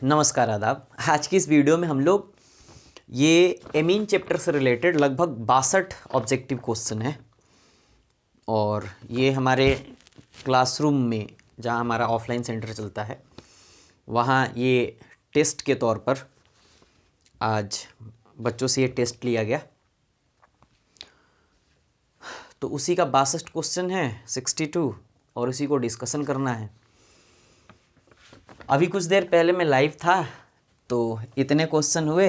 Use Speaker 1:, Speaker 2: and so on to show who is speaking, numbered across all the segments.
Speaker 1: नमस्कार आदाब। आज की इस वीडियो में हम लोग ये एमीन चैप्टर से रिलेटेड लगभग 62 ऑब्जेक्टिव क्वेश्चन हैं और ये हमारे क्लासरूम में जहाँ हमारा ऑफलाइन सेंटर चलता है वहाँ ये टेस्ट के तौर पर आज बच्चों से ये टेस्ट लिया गया। तो उसी का 62 क्वेश्चन है 62 और उसी को डिस्कशन करना है। अभी कुछ देर पहले मैं लाइव था तो इतने क्वेश्चन हुए,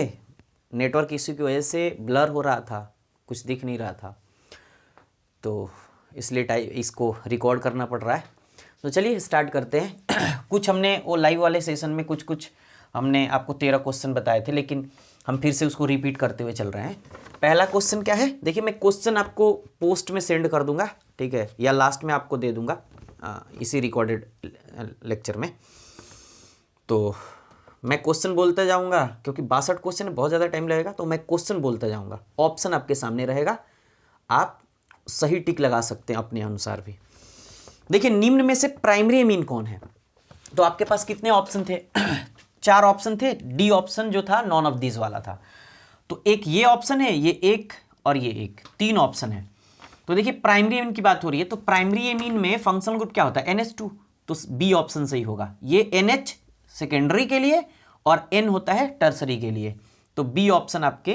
Speaker 1: नेटवर्क इश्यू की वजह से ब्लर हो रहा था, कुछ दिख नहीं रहा था, तो इसलिए इसको रिकॉर्ड करना पड़ रहा है। तो चलिए स्टार्ट करते हैं। कुछ हमने वो लाइव वाले सेशन में कुछ हमने आपको 13 क्वेश्चन बताए थे, लेकिन हम फिर से उसको रिपीट करते हुए चल रहे हैं। पहला क्वेश्चन क्या है, देखिए मैं क्वेश्चन आपको पोस्ट में सेंड कर दूंगा, ठीक है, या लास्ट में आपको दे दूंगा इसी रिकॉर्डेड लेक्चर में। तो मैं क्वेश्चन बोलता जाऊंगा, क्योंकि 62 क्वेश्चन बहुत ज़्यादा टाइम लगेगा, तो मैं क्वेश्चन बोलता जाऊंगा, ऑप्शन आपके सामने रहेगा, आप सही टिक लगा सकते हैं अपने अनुसार भी। देखिए निम्न में से प्राइमरी एमीन कौन है, तो आपके पास कितने ऑप्शन थे? 4 ऑप्शन थे। डी ऑप्शन जो था नॉन ऑफ दिस वाला था। तो एक ये ऑप्शन है, ये एक और ये एक, 3 ऑप्शन है। तो देखिए प्राइमरी एमीन की बात हो रही है, तो प्राइमरी एमीन में फंक्शनल ग्रुप क्या होता है? NH2, तो बी ऑप्शन सही होगा। ये NH सेकेंडरी के लिए और N होता है टर्सरी के लिए, तो बी ऑप्शन आपके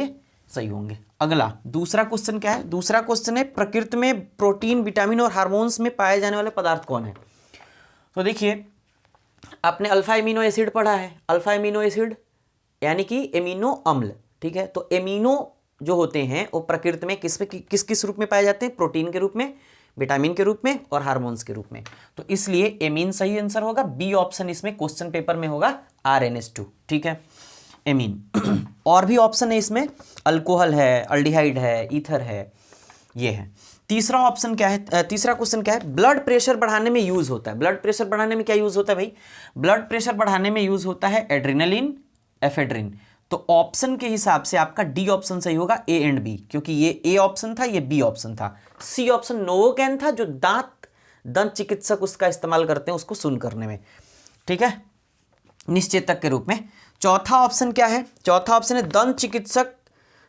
Speaker 1: सही होंगे। अगला दूसरा क्वेश्चन क्या है? दूसरा क्वेश्चन है प्रकृति में प्रोटीन, विटामिन और हार्मोन्स में पाए जाने वाले पदार्थ कौन है? तो देखिए आपने अल्फा एमिनो एसिड पढ़ा है। अल्फा एमिनो एसिड यानी कि एमिनो अम्ल, ठीक है। तो एमिनो जो होते हैं वो प्रकृति में किस किस रूप में पाए जाते हैं? प्रोटीन के रूप में, विटामिन के रूप में और हार्मोन्स के रूप में। तो इसलिए एमीन सही आंसर होगा। बी ऑप्शन इसमें क्वेश्चन पेपर में होगा RNH2, ठीक है, एमीन। और भी ऑप्शन है इसमें, अल्कोहल है, अल्डिहाइड है, ईथर है, ये है। तीसरा ऑप्शन क्या है? तीसरा क्वेश्चन क्या है? ब्लड प्रेशर बढ़ाने में यूज होता है। ब्लड प्रेशर बढ़ाने में क्या यूज होता है भाई? ब्लड प्रेशर बढ़ाने में यूज होता है एड्रेनालिन, एफेड्रिन। तो ऑप्शन के हिसाब से आपका डी ऑप्शन सही होगा, ए एंड बी, क्योंकि ये ए ऑप्शन था, ये बी ऑप्शन था। सी ऑप्शन नोवोकैन था, जो दंत चिकित्सक उसका इस्तेमाल करते हैं उसको सुन करने में, ठीक है, निश्चेतक के रूप में। चौथा ऑप्शन क्या है? चौथा ऑप्शन है दंत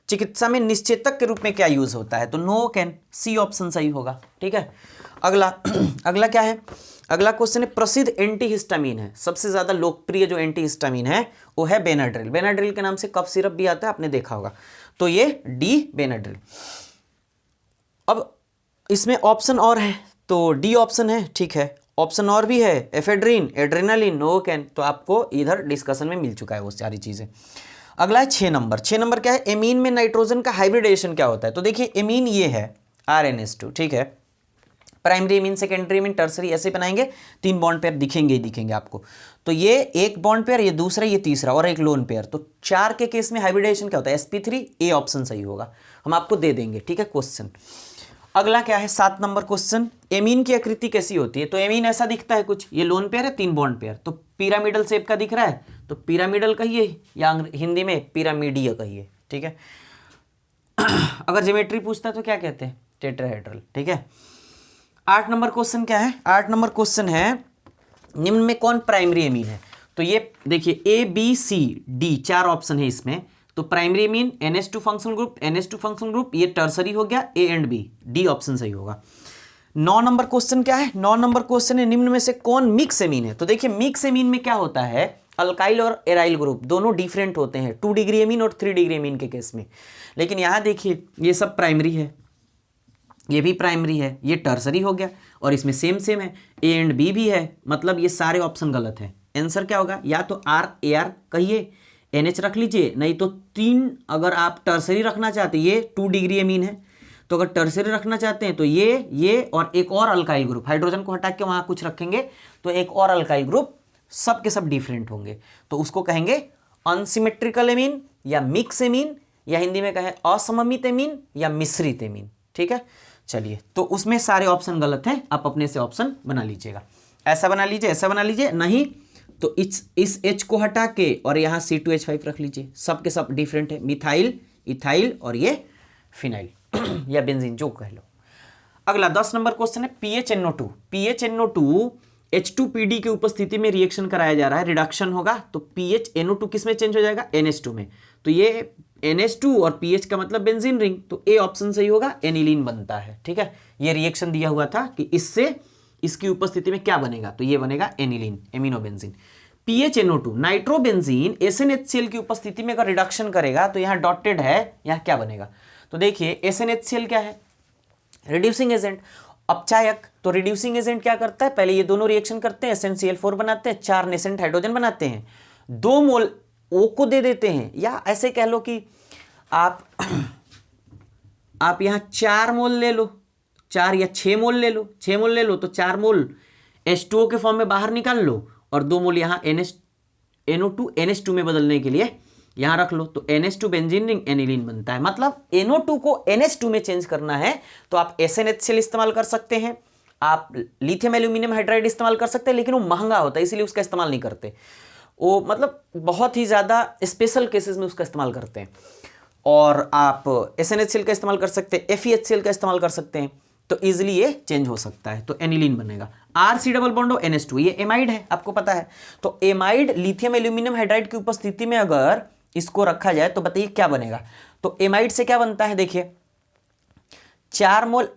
Speaker 1: चिकित्सा में निश्चेतक के रूप में क्या यूज होता है? तो नोवोकैन, सी ऑप्शन सही होगा, ठीक है। अगला अगला क्या है? अगला क्वेश्चन है प्रसिद्ध एंटीहिस्टामिन है, सबसे ज्यादा लोकप्रिय जो एंटीहिस्टामिन है वो है बेनाड्रिल। बेनाड्रिल के नाम से कफ सिरप भी आता है, आपने देखा होगा। तो ये डी बेनाड्रिल। अब इसमें ऑप्शन और है, तो डी ऑप्शन है, ठीक है। ऑप्शन और भी है, एफेड्रिन, एड्रेनालिन, नोवोकैन, तो आपको इधर डिस्कशन में मिल चुका है वो सारी चीजें। अगला है 6 नंबर। 6 नंबर क्या है? एमीन में नाइट्रोजन का हाइब्रिडेशन क्या होता है? तो देखिए एमीन ये है RNH2, ठीक है। Primary amine, secondary amine, tertiary, ऐसे बनाएंगे, 3 बॉन्ड पेयर दिखेंगे ही दिखेंगे आपको। तो ये एक बॉन्ड पेयर, ये दूसरा, ये तीसरा और एक लोन पेयर। तो 4 के केस में हाइब्रिडेशन क्या होता है? sp3, ए ऑप्शन सही होगा, हम आपको दे देंगे, ठीक है, क्वेश्चन। अगला क्या है? 7 नंबर क्वेश्चन, एमीन की आकृति कैसी होती है? तो एमीन ऐसा दिखता है कुछ, ये लोन पेयर है, 3 बॉन्ड पेयर, तो पिरामिडल शेप का दिख रहा है, तो पिरामिडल कहिए या हिंदी में पिरामिडीय कहिए, ठीक है। अगर ज्योमेट्री पूछता है तो क्या कहते हैं? टेट्राहेड्रल, ठीक है। 8 नंबर क्वेश्चन क्या है? 8 नंबर क्वेश्चन है निम्न में कौन प्राइमरी एमीन है? तो ये देखिए ABCD 4 ऑप्शन है इसमें। तो primary amine NH2 functional group, NH2 functional group, ये टर्सरी हो गया, A and B, D option सही होगा। 9 नंबर क्वेश्चन क्या है? 9 नंबर क्वेश्चन है निम्न में से कौन मिक्स एमीन है? तो देखिए मिक्स एमीन में क्या होता है? अल्काइल और एराइल ग्रुप दोनों डिफरेंट होते हैं, 2 डिग्री एमीन और 3 डिग्री एमीन के केस में। लेकिन यहां देखिए ये सब प्राइमरी है, ये भी प्राइमरी है, ये टर्सरी हो गया, और इसमें सेम है, ए एंड बी भी है, मतलब ये सारे ऑप्शन गलत है। आंसर क्या होगा? या तो RAR कहिए, NH रख लीजिए, नहीं तो 3, अगर आप टर्सरी रखना चाहते हैं, ये 2 डिग्री एमीन है, तो अगर टर्सरी रखना चाहते हैं तो ये और एक और अल्काइल ग्रुप, हाइड्रोजन को हटा के वहां कुछ रखेंगे तो एक और अल्काइल ग्रुप, सब के सब डिफरेंट होंगे, तो उसको कहेंगे अनसिमेट्रिकल एमीन या मिक्स एमीन, या हिंदी में कहें असममित एमीन या मिश्रित एमीन, ठीक है। चलिए, तो उसमें सारे ऑप्शन गलत हैं, आप अपने से ऑप्शन बना लीजिएगा, ऐसा बना लीजिए, ऐसा बना लीजिए, नहीं तो इस H को हटा के और यहाँ C2H5 रख लीजिए, सब के सब डिफरेंट है, मिथाइल, इथाइल और ये फिनाइल या बेंजीन जो कह लो। अगला 10 नंबर क्वेश्चन है PHNO2। PHNO2 H2PD की उपस्थिति में रिएक्शन कराया जा रहा है, रिडक्शन होगा तो PHNO2 किस में चेंज हो जाएगा, NH2 में। तो ये NH2 और PH का मतलब बेंजीन रिंग, तो ए ऑप्शन सही होगा, एनिलीन बनता है। ठीक है, ये रिएक्शन दिया हुआ था कि इससे इसकी उपस्थिति में क्या बनेगा, तो ये बनेगा एनिलीन, एमिनोबेंजीन। PHNO2 नाइट्रोबेंजीन SnHCl की उपस्थिति में अगर रिडक्शन करेगा तो यहाँ डॉटेड है, यहाँ क्या बनेगा, तो देखिए SnHCl क्या है, रिड्यूसिंग एजेंट, अपचायक। तो रिड्यूसिंग एजेंट क्या करता है, पहले ये दोनों रिएक्शन करते हैं, SnCl4 बनाते हैं, 4 नेसेंट हाइड्रोजन बनाते हैं, 2 मोल O को दे देते हैं, या ऐसे कह लो कि आप यहाँ 4 मोल ले लो, 4 या 6 मोल ले लो, 6 मोल ले लो तो 4 मोल H2O के फॉर्म में बाहर निकाल लो और 2 मोल यहाँ NO2 NH2 में बदलने के लिए यहाँ रख लो, तो NH2 बेंजीन रिंग एनिलीन बनता है। मतलब NO2 को NH2 में चेंज करना है तो आप SnHCl इस्तेमाल कर सकते हैं, आप लिथियम एल्यूमिनियम हाइड्राइड इस्तेमाल कर सकते हैं, लेकिन वो महंगा होता है इसलिए उसका इस्तेमाल नहीं करते, वो मतलब बहुत ही ज़्यादा स्पेशल केसेस में उसका इस्तेमाल करते हैं। और आप SnHCl का इस्तेमाल कर सकते हैं, FeHCl का इस्तेमाल कर सकते हैं, तो इजीली ये चेंज हो सकता है, तो एनिलीन बनेगा। RC डबल बॉन्ड NH2, ये एमाइड है, आपको पता है, तो एमाइड लिथियम एल्यूमिनियम हाइड्राइड की उपस्थिति में अगर इसको रखा जाए तो बताइए क्या बनेगा, तो एमाइड से क्या बनता है, देखिए 4 मोल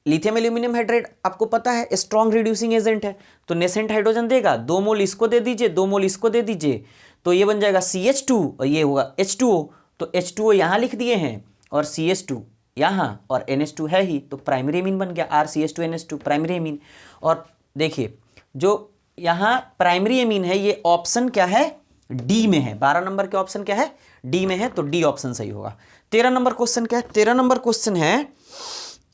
Speaker 1: लिथियम एल्यूमिनियम हाइड्राइड आपको पता है स्ट्रॉन्ग रिड्यूसिंग एजेंट है, तो नेसेंट हाइड्रोजन देगा, 2 मोल इसको दे दीजिए, 2 मोल इसको दे दीजिए, तो ये बन जाएगा CH2 और ये होगा H2O, तो H2O यहाँ लिख दिए हैं और CH2 यहाँ और NH2 है ही, तो प्राइमरी एमीन बन गया, RCH2NH2 प्राइमरी एमीन। और देखिए जो यहाँ प्राइमरी एमीन है ये ऑप्शन क्या है, डी में है, 12 नंबर के ऑप्शन क्या है, डी में है, तो डी ऑप्शन सही होगा। 13 नंबर क्वेश्चन क्या है, 13 नंबर क्वेश्चन है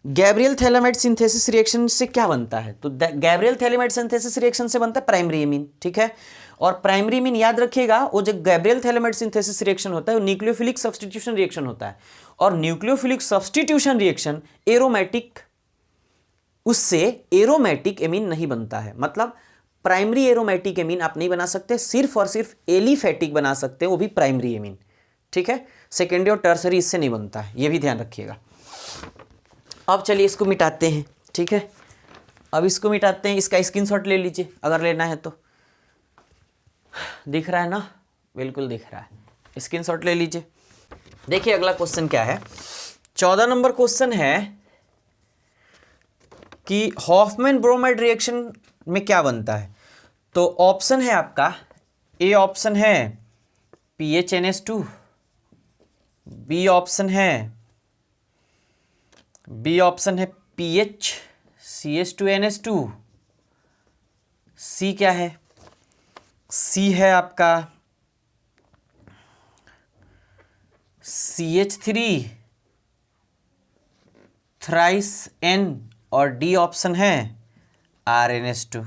Speaker 1: गैब्रियल थैलेमाइड सिंथेसिस रिएक्शन से क्या बनता है, तो गैब्रियल थैलेमाइड सिंथेसिस रिएक्शन से बनता है प्राइमरी एमीन। ठीक है, और प्राइमरी एमीन याद रखिएगा, वो जो गैब्रियल थैलेमाइड सिंथेसिस रिएक्शन होता है वो न्यूक्लियोफिलिक सब्स्टिट्यूशन रिएक्शन होता है, और न्यूक्लियोफिलिक सब्स्टिट्यूशन रिएक्शन एरोमेटिक, उससे एरोमेटिक एमीन नहीं बनता है। मतलब प्राइमरी एरोमेटिक एमीन आप नहीं बना सकते, सिर्फ और सिर्फ एलिफेटिक बना सकते हैं, वो भी प्राइमरी एमीन। ठीक है, सेकेंडरी और टर्सरी इससे नहीं बनता है, ये भी ध्यान रखिएगा। अब चलिए इसको मिटाते हैं। ठीक है, अब इसको मिटाते हैं, इसका स्क्रीनशॉट ले लीजिए अगर लेना है तो, दिख रहा है ना, बिल्कुल दिख रहा है, स्क्रीनशॉट ले लीजिए। देखिए अगला क्वेश्चन क्या है, 14 नंबर क्वेश्चन है कि हॉफमैन ब्रोमाइड रिएक्शन में क्या बनता है, तो ऑप्शन है आपका, ए ऑप्शन है PHNS2, बी ऑप्शन है PHCH2NH2, सी क्या है, सी है आपका CH3 थ्राइस N, और डी ऑप्शन है RNS2।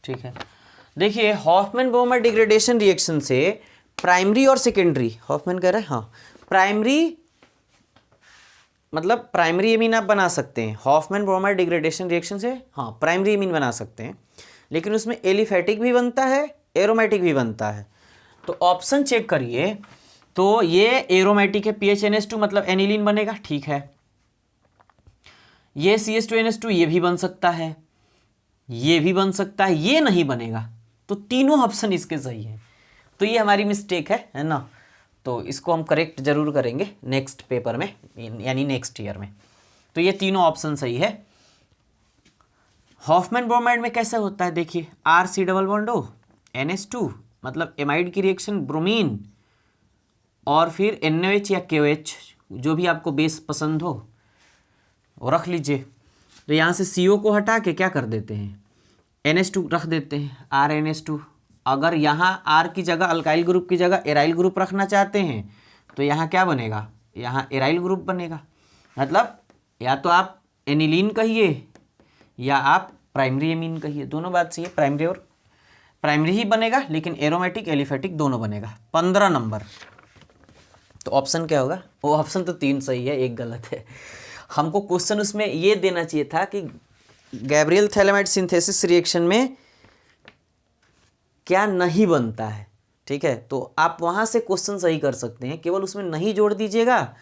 Speaker 1: ठीक है, देखिए हॉफमैन ब्रोमाइड डिग्रेडेशन रिएक्शन से प्राइमरी और सेकेंडरी, हॉफमैन कह रहे हैं हाँ, प्राइमरी मतलब प्राइमरी एमीन आप बना सकते हैं, हॉफमैन ब्रोमाइड डिग्रेडेशन रिएक्शन से हाँ प्राइमरी एमीन बना सकते हैं, लेकिन उसमें एलिफेटिक भी बनता है, एरोमेटिक भी बनता है। तो ऑप्शन चेक करिए, तो ये एरोमेटिक है, PHNS2 मतलब एनिलीन बनेगा। ठीक है, ये CH2NH2 ये भी बन सकता है, ये भी बन सकता है, ये नहीं बनेगा, तो तीनों ऑप्शन इसके सही हैं। तो ये हमारी मिस्टेक है ना, तो इसको हम करेक्ट जरूर करेंगे नेक्स्ट पेपर में, यानी नेक्स्ट ईयर में। तो ये तीनों ऑप्शन सही है। हॉफमैन ब्रोमाइड में कैसा होता है, देखिए RC double bond O NH2 मतलब एमाइड की रिएक्शन ब्रोमीन और फिर NaOH या KOH, जो भी आपको बेस पसंद हो वो रख लीजिए। तो यहाँ से CO को हटा के क्या कर देते हैं, NH2 रख देते हैं, RNH2। अगर यहाँ R की जगह अल्काइल ग्रुप की जगह एराइल ग्रुप रखना चाहते हैं तो यहाँ क्या बनेगा, यहाँ एराइल ग्रुप बनेगा। मतलब या तो आप एनिलीन कहिए या आप प्राइमरी एमीन कहिए, दोनों बात सही है, प्राइमरी और प्राइमरी ही बनेगा, लेकिन एरोमेटिक एलिफेटिक दोनों बनेगा। 15 नंबर, तो ऑप्शन क्या होगा, वो ऑप्शन तो 3 सही है, 1 गलत है। हमको क्वेश्चन उसमें ये देना चाहिए था कि गैब्रियल थैलेमाइड सिंथेसिस रिएक्शन में क्या नहीं बनता है। ठीक है, तो आप वहाँ से क्वेश्चन सही कर सकते हैं, केवल उसमें नहीं जोड़ दीजिएगा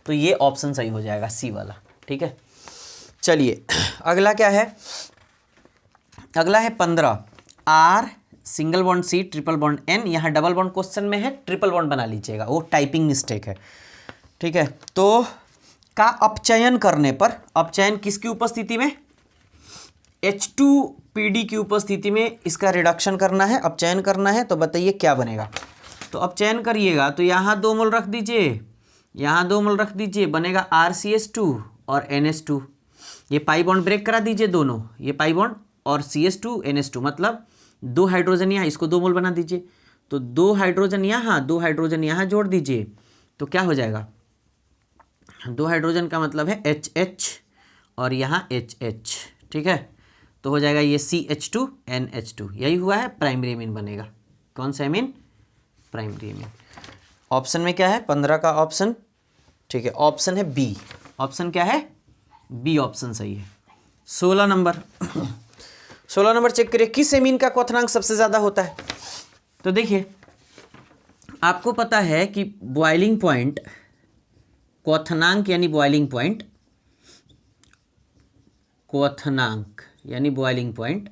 Speaker 1: तो ये ऑप्शन सही हो जाएगा, सी वाला। ठीक है, चलिए अगला क्या है, अगला है 15। R single bond C triple bond N, यहाँ डबल बॉन्ड क्वेश्चन में है, ट्रिपल बॉन्ड बना लीजिएगा, वो टाइपिंग मिस्टेक है, ठीक है। तो का अपचयन करने पर, अपचयन किसकी उपस्थिति में, H2PD की उपस्थिति में इसका रिडक्शन करना है, अपचयन करना है, तो बताइए क्या बनेगा। तो अपचयन करिएगा तो यहाँ 2 मोल रख दीजिए, यहाँ 2 मोल रख दीजिए, बनेगा RCH2 और NH2। ये पाई बॉन्ड ब्रेक करा दीजिए दोनों, ये पाई बॉन्ड और CH2 NH2, मतलब 2 हाइड्रोजन यहाँ, इसको 2 मोल बना दीजिए। तो 2 हाइड्रोजन यहाँ, 2 हाइड्रोजन यहाँ जोड़ दीजिए, तो क्या हो जाएगा, 2 हाइड्रोजन का मतलब है HH और यहाँ HH, ठीक है। तो हो जाएगा ये CH2 NH2, यही हुआ है, प्राइमरी एमीन बनेगा। कौन सा एमीन, प्राइमरी एमीन। ऑप्शन में क्या है, 15 का ऑप्शन, ठीक है, ऑप्शन है बी। ऑप्शन क्या है, बी ऑप्शन सही है। 16 नंबर 16 नंबर चेक करिए, किस एमीन का क्वथनांक सबसे ज़्यादा होता है। तो देखिए आपको पता है कि बॉइलिंग पॉइंट, क्वथनांक यानी बॉइलिंग पॉइंट, क्वथनांक यानी बॉइलिंग पॉइंट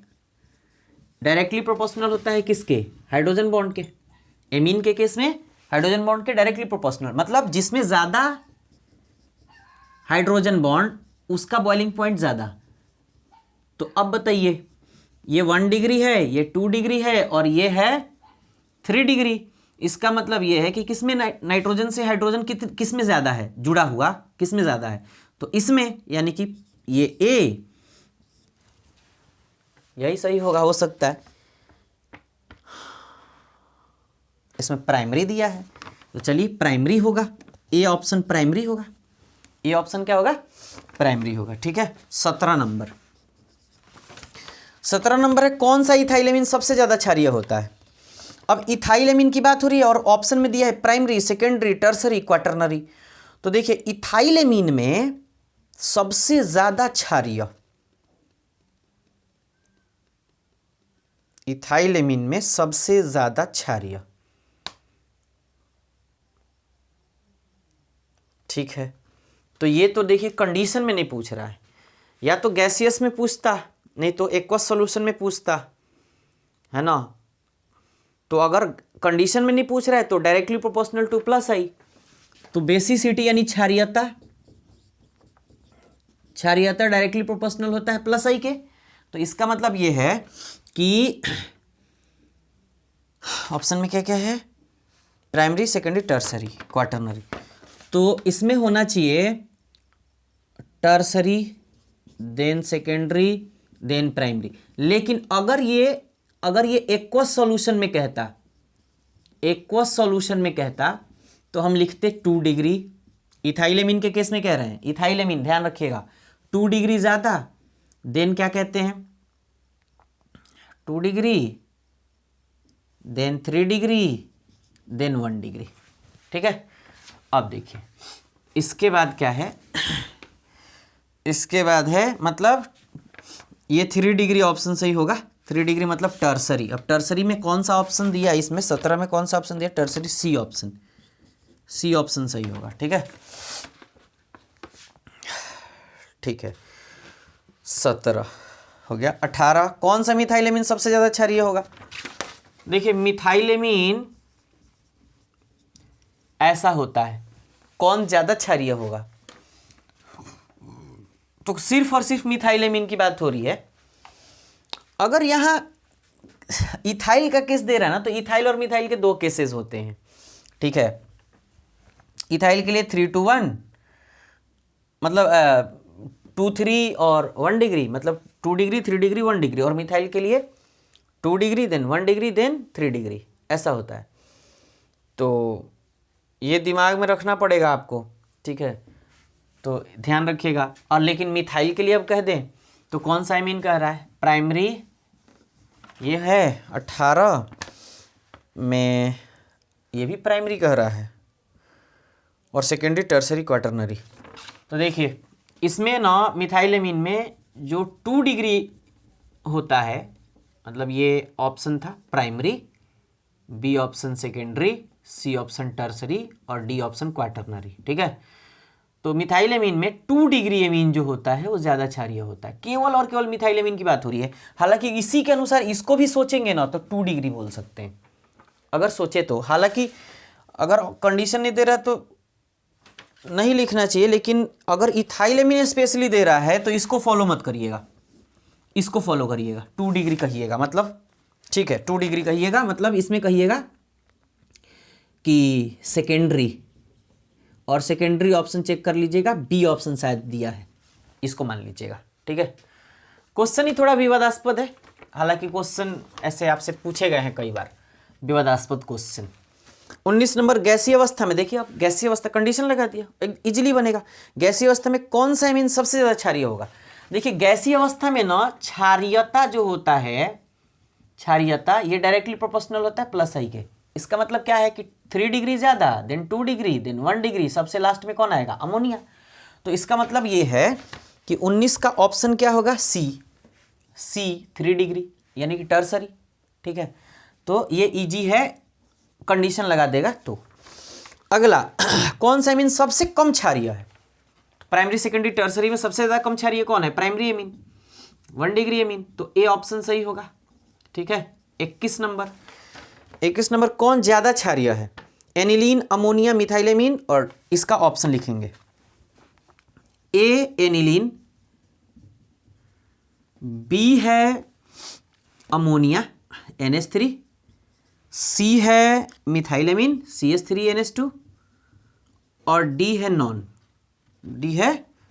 Speaker 1: डायरेक्टली प्रोपोर्शनल होता है किसके, हाइड्रोजन बॉन्ड के। एमीन के केस में हाइड्रोजन बॉन्ड के डायरेक्टली प्रोपोर्शनल, मतलब जिसमें ज़्यादा हाइड्रोजन बॉन्ड उसका बॉइलिंग पॉइंट ज़्यादा। तो अब बताइए, ये 1 डिग्री है, ये 2 डिग्री है और ये है 3 डिग्री। इसका मतलब ये है कि किसमें नाइट्रोजन से हाइड्रोजन किसमें ज़्यादा है, जुड़ा हुआ किसमें ज़्यादा है, तो इसमें, यानी कि ये ए, यही सही होगा, हो सकता है इसमें प्राइमरी दिया है, तो चलिए प्राइमरी होगा, ए ऑप्शन प्राइमरी होगा, ए ऑप्शन क्या होगा, प्राइमरी होगा, ठीक है। 17 नंबर 17 नंबर है, कौन सा इथाइलेमिन सबसे ज़्यादा क्षारीय होता है। अब इथाइलेमिन की बात हो रही है और ऑप्शन में दिया है प्राइमरी, सेकेंडरी, टर्सरी, क्वाटरनरी। तो देखिए इथाइलेमिन में सबसे ज़्यादा क्षारीय, इथाइलेमिन में सबसे ज़्यादा क्षारीय, ठीक है। तो ये तो देखिए कंडीशन में नहीं पूछ रहा है, या तो गैसियस में पूछता, नहीं तो एक्वस सॉल्यूशन में पूछता, है ना। तो अगर कंडीशन में नहीं पूछ रहा है तो डायरेक्टली प्रोपोर्शनल टू प्लस आई, तो बेसिसिटी यानी क्षारीयता, क्षारीयता डायरेक्टली प्रोपोर्शनल होता है प्लस आई के। तो इसका मतलब ये है कि ऑप्शन में क्या क्या है, प्राइमरी, सेकेंडरी, टर्सरी, क्वाटरनरी। तो इसमें होना चाहिए tertiary, then secondary, then primary. लेकिन अगर ये एक्वस सॉल्यूशन में कहता, एक्वस सॉल्यूशन में कहता तो हम लिखते 2 डिग्री। इथाइलेमिन के केस में कह रहे हैं, इथाइलेमिन ध्यान रखिएगा 2 डिग्री ज़्यादा, देन क्या कहते हैं 2 degree, then 3 degree, then 1 degree, ठीक है। अब देखिए इसके बाद क्या है, इसके बाद है मतलब ये 3 डिग्री ऑप्शन सही होगा, 3 डिग्री मतलब टर्सरी। अब टर्सरी में कौन सा ऑप्शन दिया, इसमें 17 में कौन सा ऑप्शन दिया, tertiary, C option, C option सही होगा, ठीक है, ठीक है। 17 हो गया। 18 कौन सा मिथाइलेमिन सबसे ज़्यादा क्षारीय होगा। देखिए मिथाइलेमिन ऐसा होता है, कौन ज़्यादा क्षारीय होगा, तो सिर्फ और सिर्फ मिथाइलेमिन की बात हो रही है। अगर यहाँ इथाइल का केस दे रहा है ना, तो इथाइल और मिथाइल के 2 केसेस होते हैं, ठीक है। इथाइल के लिए 3 to 1 मतलब 2 3 और 1 डिग्री, मतलब 2 डिग्री 3 डिग्री 1 डिग्री, और मिथाइल के लिए 2 degree then 1 degree then 3 degree, ऐसा होता है। तो ये दिमाग में रखना पड़ेगा आपको, ठीक है, तो ध्यान रखिएगा। और लेकिन मिथाइल के लिए अब कह दें तो कौन सा एमीन कह रहा है, प्राइमरी ये है 18 में, ये भी प्राइमरी कह रहा है, और सेकेंडरी, टर्सरी, क्वाटरनरी। तो देखिए इसमें ना मिथाइलेमिन में जो 2 डिग्री होता है, मतलब ये ऑप्शन था primary, B option secondary, C option tertiary और डी ऑप्शन क्वाटरनरी, ठीक है। तो मिथाइलेमीन में 2 डिग्री एमीन जो होता है वो ज़्यादा क्षारीय होता है। केवल और केवल मिथाइलेमीन की बात हो रही है। हालांकि इसी के अनुसार इसको भी सोचेंगे ना तो 2 डिग्री बोल सकते हैं अगर सोचे तो। हालांकि अगर कंडीशन नहीं दे रहा तो नहीं लिखना चाहिए, लेकिन अगर इथाइलेमीन स्पेशली दे रहा है तो इसको फॉलो मत करिएगा, इसको फॉलो करिएगा। 2 डिग्री कहिएगा मतलब, ठीक है 2 डिग्री कहिएगा मतलब इसमें कहिएगा कि सेकेंडरी, और सेकेंडरी ऑप्शन चेक कर लीजिएगा, बी ऑप्शन शायद दिया है, इसको मान लीजिएगा। ठीक है, क्वेश्चन ही थोड़ा विवादास्पद है, हालांकि क्वेश्चन ऐसे आपसे पूछे गए हैं कई बार विवादास्पद क्वेश्चन। 19 नंबर, गैसीय अवस्था में देखिए आप, गैसीय अवस्था कंडीशन लगा दिया, इजीली बनेगा। गैसीय अवस्था में कौन सा एमीन सबसे ज़्यादा क्षारीय होगा? देखिए गैसीय अवस्था में ना क्षारीयता जो होता है, क्षारीयता ये डायरेक्टली प्रोपोर्शनल होता है प्लस आई के। इसका मतलब क्या है कि 3 डिग्री ज़्यादा, देन 2 डिग्री, देन 1 डिग्री, सबसे लास्ट में कौन आएगा? अमोनिया। तो इसका मतलब ये है कि 19 का ऑप्शन क्या होगा? सी 3 डिग्री यानी कि टर्सरी। ठीक है, तो ये इजी है, कंडीशन लगा देगा तो। अगला, कौन सा एमीन सबसे कम क्षारीय है? प्राइमरी सेकेंडरी टर्सरी में सबसे ज़्यादा कम क्षारीय कौन है? प्राइमरी एमीन, 1 डिग्री एमीन, तो ए ऑप्शन सही होगा। ठीक है, 21 नंबर, 21 नंबर, कौन ज़्यादा क्षारीय है? एनिलीन, अमोनिया, मिथाइलेमीन, और इसका ऑप्शन लिखेंगे। ए एनिलीन, बी है अमोनिया NH3, सी है मिथाइलेमीन CH3NH2, और डी है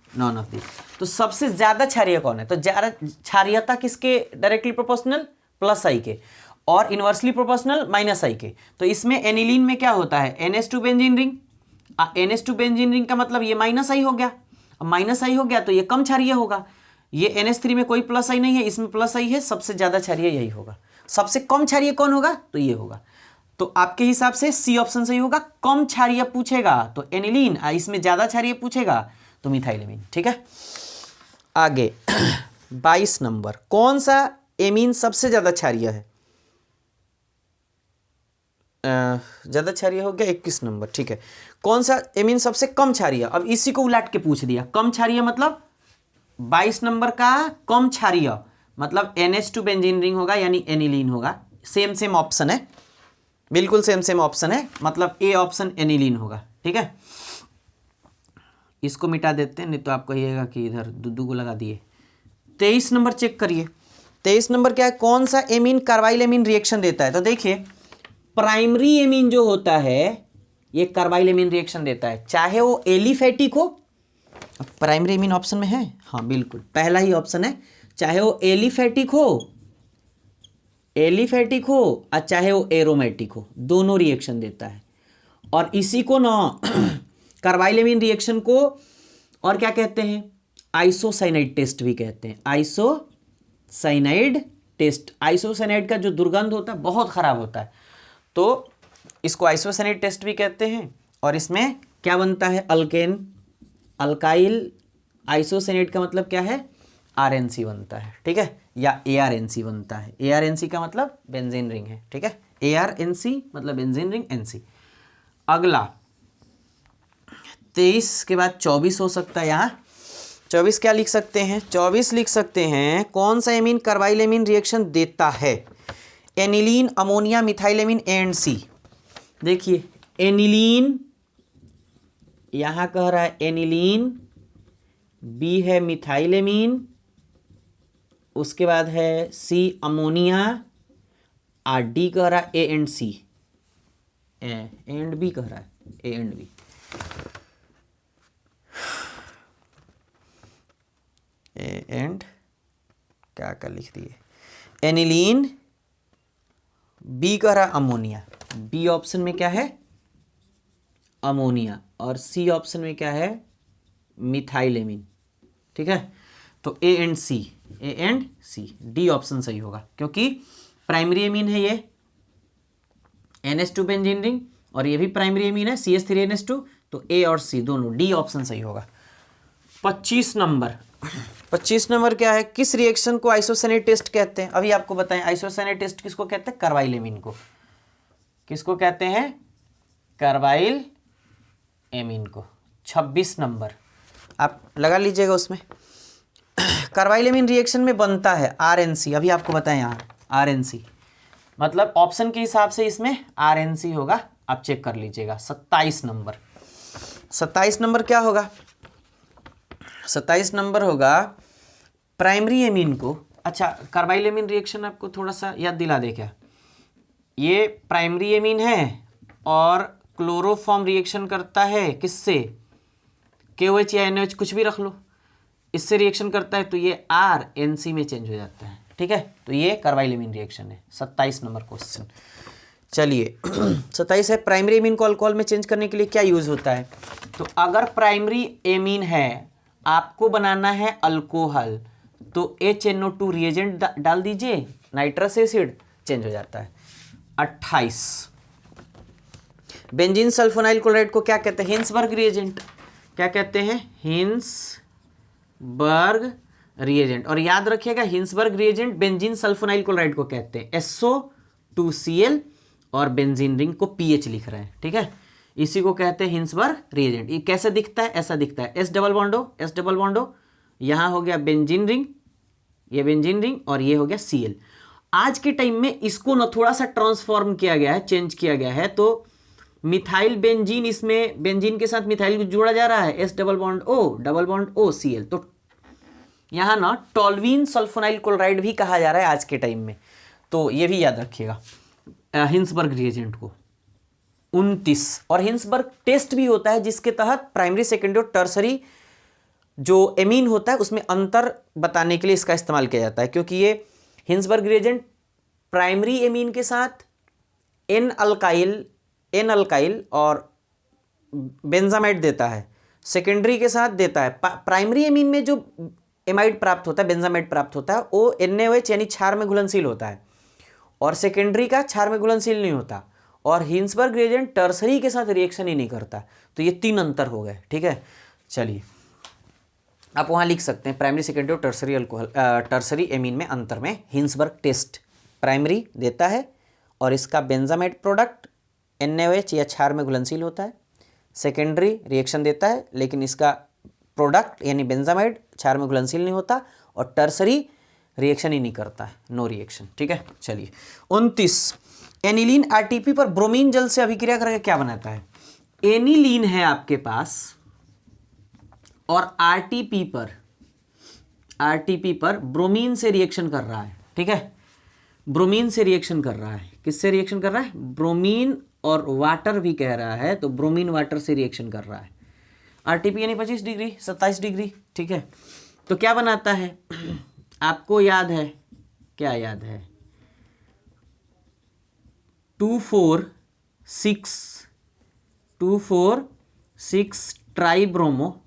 Speaker 1: नॉन ऑफ दी। तो सबसे ज़्यादा क्षारीय कौन है? तो ज़्यादा क्षारीयता किसके डायरेक्टली प्रोपोर्शनल? प्लस आई के, और इनवर्सली प्रोपोर्शनल माइनस आई के। तो इसमें एनिलीन में क्या होता है? NH2 benzene ring, NH2 benzene ring का मतलब ये माइनस आई हो गया, अब माइनस आई हो गया तो ये कम क्षारीय होगा। ये NH3 में कोई प्लस आई नहीं है, इसमें प्लस आई है, सबसे ज़्यादा क्षारीय यही होगा। सबसे कम क्षारीय कौन होगा? तो ये होगा। तो आपके हिसाब से सी ऑप्शन सही होगा। कम क्षारीय पूछेगा तो एनिलीन, इसमें ज़्यादा क्षारीय पूछेगा तो मिथाइलेमीन। ठीक है, आगे 22 नंबर, कौन सा एमीन सबसे ज़्यादा क्षारीय है? ज़्यादा क्षारीय हो गया 21 नंबर। ठीक है, कौन सा एमीन सबसे कम क्षारीय? अब इसी को उलट के पूछ दिया। कम क्षारीय मतलब 22 नंबर का कम क्षारीय मतलब NH2 बेंजीन रिंग होगा यानी एनिलीन होगा। सेम ऑप्शन है, बिल्कुल सेम ऑप्शन है, मतलब ए ऑप्शन एनिलीन होगा। ठीक है, इसको मिटा देते हैं, नहीं तो आप कहिएगा कि इधर दुद्दू को लगा दिए। 23 नंबर चेक करिए, 23 नंबर क्या है? कौन सा एमीन कार्बाइल एमीन रिएक्शन देता है? तो देखिए प्राइमरी एमीन जो होता है ये कार्बाइल एमीन रिएक्शन देता है, चाहे वो एलिफेटिक हो। प्राइमरी एमीन ऑप्शन में है, हाँ बिल्कुल पहला ही ऑप्शन है, चाहे वो एलिफेटिक हो और चाहे वो एरोमेटिक हो, दोनों रिएक्शन देता है। और इसी को ना कार्बाइल एमीन रिएक्शन को और क्या कहते हैं? आइसोसाइनाइड टेस्ट भी कहते हैं। आइसोसाइनाइड टेस्ट, आइसोसाइनाइड का जो दुर्गंध होता है बहुत खराब होता है, तो इसको आइसोसाइनाइड टेस्ट भी कहते हैं। और इसमें क्या बनता है? अल्केन, अल्काइल आइसोसाइनाइड का मतलब क्या है? RNC बनता है। ठीक है, या ARNC बनता है। ARNC का मतलब बेंजीन रिंग है। ठीक है, ARNC मतलब बेंजीन रिंग NC। अगला 23 के बाद 24 हो सकता है। यहाँ 24 क्या लिख सकते हैं? 24 लिख सकते हैं, कौन सा एमीन कार्बाइल एमीन रिएक्शन देता है? Aniline, ammonia, methylamine NC। देखिए एनिलीन यहाँ कह रहा है एनिलीन, बी है मिथाइलेमीन, उसके बाद है सी अमोनिया, और डी कह रहा है A and C, A and B कह रहा है, A and B. A and क्या लिख दिए? एनिलीन, बी कह रहा है अमोनिया, बी ऑप्शन में क्या है? अमोनिया, और सी ऑप्शन में क्या है? मिथाइलेमीन। ठीक है, तो A and C, D option सही होगा, क्योंकि प्राइमरी एमीन है ये NH2 बेंजीन रिंग, और ये भी प्राइमरी एमीन है CH3NH2, तो A और C दोनों, डी ऑप्शन सही होगा। 25 नंबर क्या है? किस रिएक्शन को आइसोसाइनाइड टेस्ट कहते हैं? अभी आपको बताएं, आइसोसाइनाइड टेस्ट किसको कहते हैं? कार्बाइल एमीन को। किसको कहते हैं? कार्बाइल एमीन को। 26 नंबर, आप लगा लीजिएगा उसमें। कार्बाइलेमिन रिएक्शन में बनता है RNC, अभी आपको बताएं यहाँ RNC, मतलब ऑप्शन के हिसाब से इसमें RNC होगा, आप चेक कर लीजिएगा। 27 नंबर, 27 नंबर क्या होगा? 27 नंबर होगा प्राइमरी एमीन को, अच्छा कार्बाइलेमिन रिएक्शन आपको थोड़ा सा याद दिला दे क्या, ये प्राइमरी एमीन है और क्लोरोफॉर्म रिएक्शन करता है किससे, KOH या NOH कुछ भी रख लो, इससे रिएक्शन करता है तो ये RNC में चेंज हो जाता है, ठीक है। तो ये कार्बाइलेमिन रिएक्शन है। 27 नंबर क्वेश्चन। चलिए 27 है प्राइमरी एमीन को अल्कोहल में चेंज करने के लिए क्या यूज होता है। तो अगर प्राइमरी एमीन है, आपको बनाना है अल्कोहल, तो HNO2 रिएजेंट डाल दीजिए, नाइट्रस एसिड, चेंज हो जाता है। 28 बेंजीन सल्फोनाइल क्लोराइड को क्या कहते हैं? Hinsberg reagent. क्या कहते हैं? Hinsberg reagent. और याद रखिएगा Hinsberg reagent benzene sulfonyl chloride को कहते हैं। SO2Cl और बेंजीन रिंग को PH लिख रहे हैं, ठीक है, इसी को कहते हैं हिंसबर्ग रिएजेंट। ये कैसे दिखता है? ऐसा दिखता है, S डबल बॉन्डो, यहाँ हो गया बेंजीन रिंग, ये बेंजीन रिंग, और ये हो गया Cl। आज के टाइम में इसको न थोड़ा सा ट्रांसफॉर्म किया गया है, चेंज किया गया है, तो मिथाइल बेंजीन, इसमें बेंजीन के साथ मिथाइल जोड़ा जा रहा है, S double bond O Cl, तो यहाँ ना टोल्यूइन सल्फोनाइल क्लोराइड भी कहा जा रहा है आज के टाइम में, तो ये भी याद रखिएगा हिंसबर्ग रिएजेंट को। 29 और हिंसबर्ग टेस्ट भी होता है जिसके तहत प्राइमरी, सेकेंडरी और टर्सरी जो एमीन होता है उसमें अंतर बताने के लिए इसका इस्तेमाल किया जाता है, क्योंकि ये हिंसबर्ग रिएजेंट प्राइमरी एमीन के साथ एन अल्काइल और बेंजामाइड देता है, सेकेंडरी के साथ देता है। प्राइमरी एमीन में जो एमाइड प्राप्त होता है, बेंजामाइड प्राप्त होता है, वो NaOH यानी क्षार में घुलनशील होता है, और सेकेंडरी का क्षार में घुलनशील नहीं होता। और हिंसबर्ग रिएजेंट टर्सरी के साथ रिएक्शन ही नहीं करता। तो ये 3 अंतर हो गए, ठीक है। चलिए आप वहाँ लिख सकते हैं प्राइमरी, सेकेंडरी और टर्सरी अल्कोहल, टर्सरी एमीन में अंतर में हिंसबर्ग टेस्ट। प्राइमरी देता है और इसका बेंजामाइड प्रोडक्ट NaOH या क्षार में घुलनशील होता है, सेकेंडरी रिएक्शन देता है लेकिन इसका प्रोडक्ट यानी बेंजामाइड क्षार में घुलनशील नहीं होता, और टर्सरी रिएक्शन ही नहीं करता है, नो रिएक्शन, ठीक है। चलिए 29 एनिलीन RTP पर ब्रोमीन जल से अभिक्रिया करके क्या बनाता है। एनिलीन है आपके पास और RTP पर ब्रोमीन से रिएक्शन कर रहा है, ठीक है, ब्रोमीन से रिएक्शन कर रहा है। किससे रिएक्शन कर रहा है? ब्रोमीन और वाटर भी कह रहा है, तो ब्रोमीन वाटर से रिएक्शन कर रहा है। RTP यानी 25 डिग्री, 27 डिग्री, ठीक है। तो क्या बनाता है? आपको याद है, क्या याद है? 2,4,6 ट्राइब्रोमो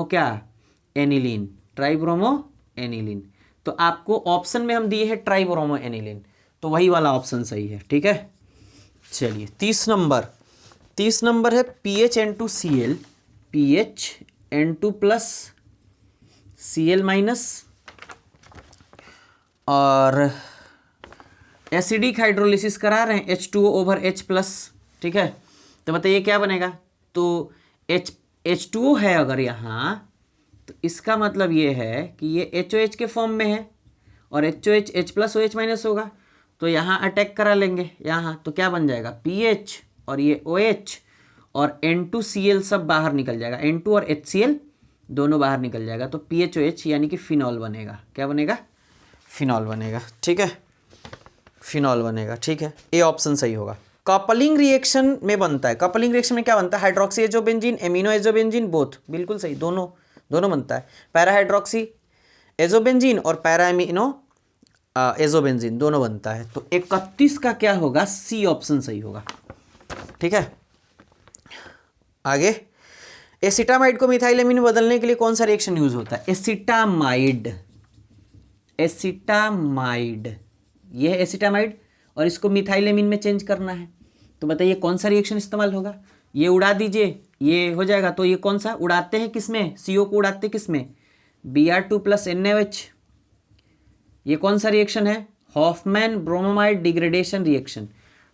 Speaker 1: क्या? Aniline, tribromo aniline. तो आपको ऑप्शन में हम दिए हैं ट्राइब्रोमो एनिलीन, तो वही वाला ऑप्शन सही है, ठीक है। चलिए 30 नंबर है PHN2Cl, PHN2 plus Cl minus, और एसिडिक हाइड्रोलिसिस करा रहे हैं H2O ओवर H प्लस, ठीक है। तो बताइए क्या बनेगा? तो H2O है अगर यहाँ, तो इसका मतलब ये है कि ये HOH के फॉर्म में है, और HOH H plus OH minus होगा, तो यहाँ अटैक करा लेंगे यहाँ, तो क्या बन जाएगा? PH और ये OH और N2Cl सब बाहर निकल जाएगा, N2 और HCl दोनों बाहर निकल जाएगा, तो PHOH यानी कि फिनॉल बनेगा। क्या बनेगा? फिनॉल बनेगा, ठीक है, फिनॉल बनेगा, ठीक है। ए ऑप्शन सही होगा। कपलिंग रिएक्शन में बनता है, कपलिंग रिएक्शन में क्या बनता है? Hydroxy azobenzene, amino azobenzene, both, बिल्कुल सही, दोनों बनता है। पैरा हाइड्रोक्सी एजोबेंजीन और पैरा एमिनो एजोबेंजीन दोनों बनता है। तो 31 का क्या होगा? सी ऑप्शन सही होगा, ठीक है। आगे, एसिटामाइड को मिथाइलेमिन में बदलने के लिए कौन सा रिएक्शन यूज होता है? एसिटामाइड, ये है एसिटामाइड, और इसको मिथाइलेमिन में चेंज करना है, तो बताइए कौन सा रिएक्शन इस्तेमाल होगा? ये उड़ा दीजिए, ये हो जाएगा, तो ये कौन सा उड़ाते हैं? किसमें? CO को उड़ाते किसमें? Br2 plus NaOH। ये कौन सा रिएक्शन है? हॉफमैन ब्रोमाइड डिग्रेडेशन रिएक्शन,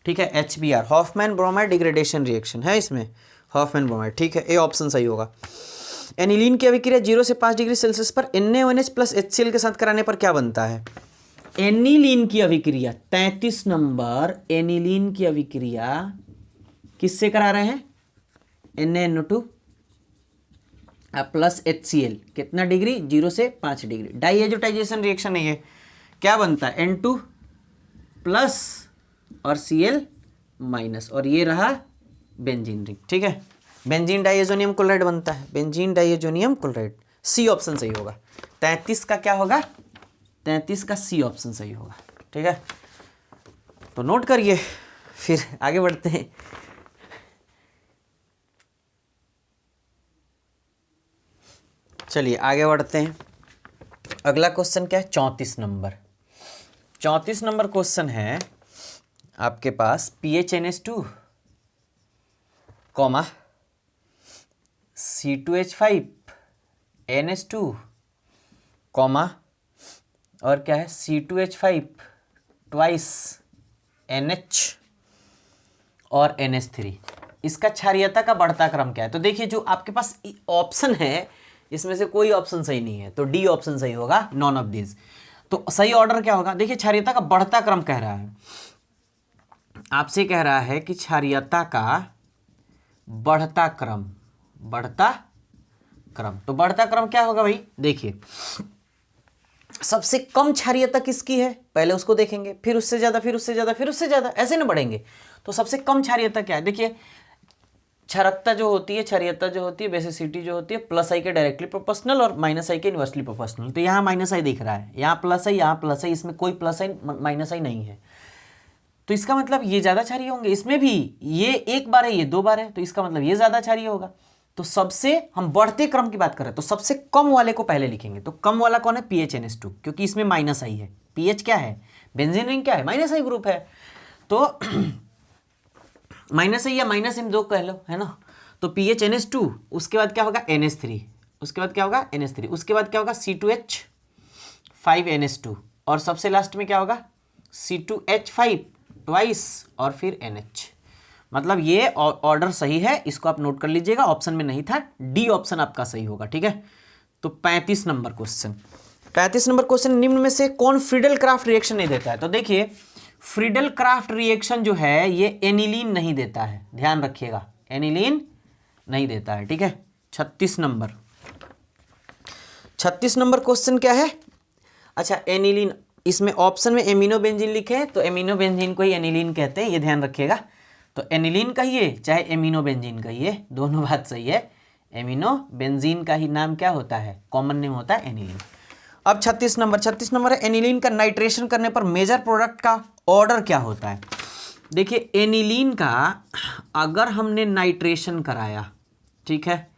Speaker 1: ठीक है, HBr, Hoffmann bromide degradation reaction है इसमें, हॉफमैन बोमाइट, ठीक है, ए ऑप्शन सही होगा। एनिलीन की अभिक्रिया 0 से 5 डिग्री सेल्सियस पर NaOH प्लस HCl के साथ कराने पर क्या बनता है? एनिलीन की अभिक्रिया 33 नंबर, एनिलीन की अभिक्रिया किससे करा रहे हैं? NaNO2 प्लस HCl, कितना डिग्री? 0 से 5 डिग्री। डाइएजोटाइजेशन रिएक्शन है ये। क्या बनता है? N2 प्लस और Cl माइनस, और ये रहा बेंजीन रिंग, ठीक है। बेंजीन डाइएजोनियम क्लोराइड बनता है, benzene diazonium chloride. C option सही होगा। 33 का क्या होगा? 33 का सी ऑप्शन सही होगा, ठीक है। तो नोट करिए, फिर आगे बढ़ते हैं। चलिए आगे बढ़ते हैं। अगला क्वेश्चन क्या है? 34 नंबर। 34 नंबर क्वेश्चन है आपके पास PHNS2 comma C2H5 NS2 comma और क्या है? C2H5 ट्वाइस NH और NH3। इसका क्षारीयता का बढ़ता क्रम क्या है? तो देखिए, जो आपके पास ऑप्शन है इसमें से कोई ऑप्शन सही नहीं है, तो डी ऑप्शन सही होगा, नॉन ऑफ दिस। तो सही ऑर्डर क्या होगा? देखिए, क्षारीयता का बढ़ता क्रम कह रहा है, आपसे कह रहा है कि क्षारीयता का बढ़ता क्रम, बढ़ता क्रम। तो बढ़ता क्रम क्या होगा भाई? देखिए, सबसे कम क्षारीयता किसकी है पहले उसको देखेंगे, फिर उससे ज्यादा, फिर उससे ज्यादा, फिर उससे ज्यादा, ऐसे ना बढ़ेंगे। तो सबसे कम क्षारीयता क्या है? देखिए, क्षारकता जो होती है, क्षारीयता जो होती है, बेसिसिटी जो होती है, प्लस आई के डायरेक्टली प्रोपोर्शनल और माइनस आई के इनवर्सली प्रोपोर्शनल। तो यहाँ माइनस आई दिख रहा है, यहाँ प्लस आई, यहाँ प्लस आई, इसमें कोई प्लस आई माइनस आई नहीं है। तो इसका मतलब ये ज्यादा क्षारीय होंगे। इसमें भी ये एक बार है, ये दो बार है, तो इसका मतलब ये ज्यादा क्षारीय होगा। तो सबसे, हम बढ़ते क्रम की बात कर रहे हैं, तो सबसे कम वाले को पहले लिखेंगे। तो कम वाला कौन है? PHNS2, क्योंकि इसमें माइनस आई है। पीएच क्या है? बेंजीन रिंग क्या है? माइनस आई ग्रुप है। तो माइनस आई या माइनस इन दो कह लो, है ना। तो PHNS2, उसके बाद क्या होगा? NH3, उसके बाद क्या होगा? NH3, उसके बाद क्या होगा? C2H5NH2, और सबसे लास्ट में क्या होगा? C2H5 ट्वाइस और फिर NH। मतलब ये ऑर्डर सही है, इसको आप नोट कर लीजिएगा, ऑप्शन में नहीं था, डी ऑप्शन आपका सही होगा, ठीक है। तो 35 नंबर क्वेश्चन। 35 नंबर क्वेश्चन, निम्न में से कौन फ्रीडल क्राफ्ट रिएक्शन नहीं देता है? तो देखिए, फ्रीडल क्राफ्ट रिएक्शन जो है ये एनिलीन नहीं देता है, ध्यान रखिएगा, एनिलीन नहीं देता है, ठीक है। 36 नंबर। 36 नंबर क्वेश्चन क्या है? अच्छा, एनिलीन, इसमें ऑप्शन में एमिनो बेंजीन लिखे हैं, तो एमिनो बेंजीन को ही एनिलीन कहते हैं, ये ध्यान रखिएगा। तो एनिलीन कहिए चाहे एमिनो बेंजीन कहिए, दोनों बात सही है। एमिनो बेंजीन का ही नाम क्या होता है? कॉमन नेम होता है एनिलीन। अब 36 नंबर। 36 नंबर है, एनिलीन का नाइट्रेशन करने पर मेजर प्रोडक्ट का ऑर्डर क्या होता है? देखिए, एनिलीन का अगर हमने नाइट्रेशन कराया, ठीक है,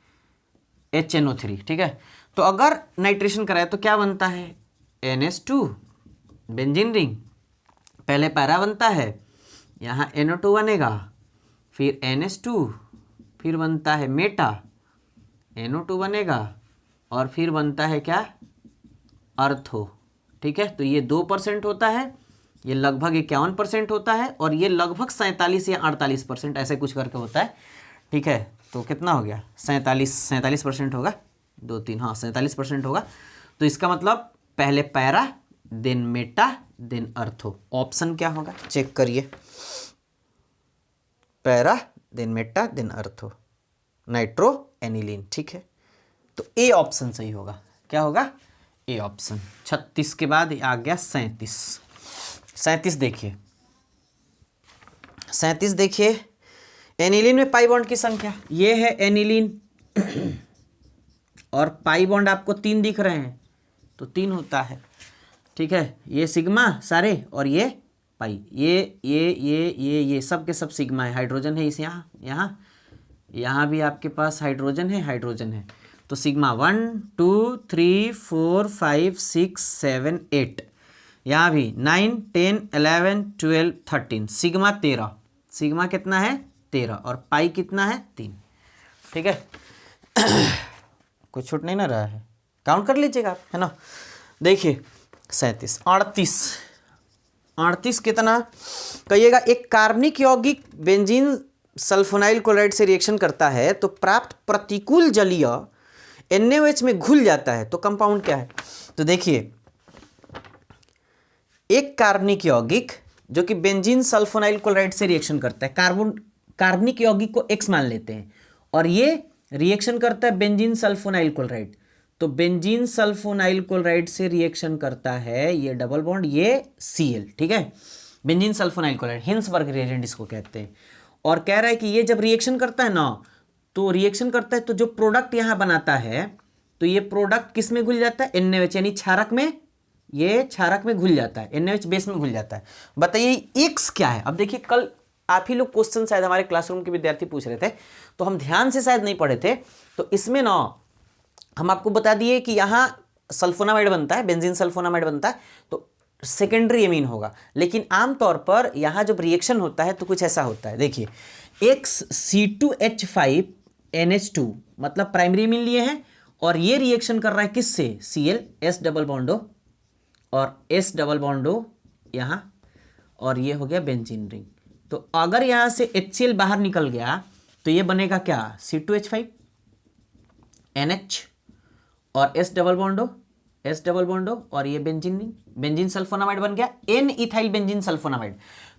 Speaker 1: HNO3, ठीक है, तो अगर नाइट्रेशन कराया तो क्या बनता है? NH2 बेंजीन रिंग, पहले पैरा बनता है, यहाँ NO2 बनेगा, फिर NH2, फिर बनता है मेटा, NO2 बनेगा, और फिर बनता है क्या? अर्थो, ठीक है। तो ये 2% होता है, ये लगभग 51% होता है, और ये लगभग 47 या 48% ऐसे कुछ करके होता है, ठीक है। तो कितना हो गया? 47% होगा, 2 3, हाँ 47% होगा। तो इसका मतलब पहले पैरा, देन मेटा, देन अर्थो। ऑप्शन क्या होगा? चेक करिए, पैरा, देन मेटा, देन अर्थो, नाइट्रो एनिलीन, ठीक है। तो ए ऑप्शन सही होगा। क्या होगा? A option. 36 के बाद आ गया 37। 37 देखिए, 37 देखिए, एनिलीन में पाई बॉन्ड की संख्या, ये है एनिलीन और पाई बॉन्ड आपको 3 दिख रहे हैं, तो 3 होता है, ठीक है। ये सिग्मा सारे, और ये पाई, ये सब के सब सिग्मा है। हाइड्रोजन है इस यहाँ भी आपके पास हाइड्रोजन है, तो सिग्मा 1 2 3 4 5 6 7 8, यहाँ भी 9 10 11 12 13, सिग्मा 13, सिग्मा कितना है? 13, और पाई कितना है? 3, ठीक है। कुछ छूट नहीं ना रहा है, काउंट कर लीजिएगा आप, है ना। देखिए 37, 38 कितना कहिएगा? एक कार्बनिक यौगिक बेंजीन सल्फोनाइल क्लोराइड से रिएक्शन करता है तो प्राप्त प्रतिकूल जलीय NaOH में घुल जाता है, तो कंपाउंड क्या है? तो देखिए, एक कार्बनिक यौगिक जो कि बेंजीन सल्फोनाइल क्लोराइड से रिएक्शन करता है, कार्बनिक यौगिक को X मान लेते हैं, और ये रिएक्शन करता है बेंजीन सल्फोनाइल क्लोराइड, तो बेंजीन सल्फोनाइल क्लोराइड से रिएक्शन करता है ये डबल बॉन्ड, ये Cl, ठीक है, benzene sulfonyl chloride, Hinsberg reagent इसको कहते हैं। और कह रहा है कि ये जब रिएक्शन करता है ना, तो रिएक्शन करता है तो जो प्रोडक्ट यहाँ बनाता है, तो ये प्रोडक्ट किस में घुल जाता है? NaOH, यानी क्षारक में, ये क्षारक में घुल जाता है, NaOH बेस में घुल जाता है। बताइए X क्या है? अब देखिए, कल आप ही लोग क्वेश्चन शायद हमारे क्लासरूम के विद्यार्थी पूछ रहे थे, तो हम ध्यान से शायद नहीं पढ़े थे, तो इसमें ना हम आपको बता दिए कि यहाँ सल्फोनामाइड बनता है, बेंजीन सल्फोनामाइड बनता है, तो सेकेंडरी एमीन होगा। लेकिन आमतौर पर यहाँ जब रिएक्शन होता है तो कुछ ऐसा होता है, देखिए, XC2H5NH2 मतलब प्राइमरी एमीन लिए हैं, और ये रिएक्शन कर रहा है किससे? Cl, S डबल बॉन्डो और S डबल बॉन्डो यहाँ, और ये हो गया बेंजीन रिंग। तो अगर यहाँ से HCl बाहर निकल गया तो ये बनेगा क्या? C2H5NH और S डबल बॉन्डो और ये बेंजीन रिंग, बेंजीन सल्फोनामाइड बन गया, N इथाइल बेंजीन सल्फोनामाइड।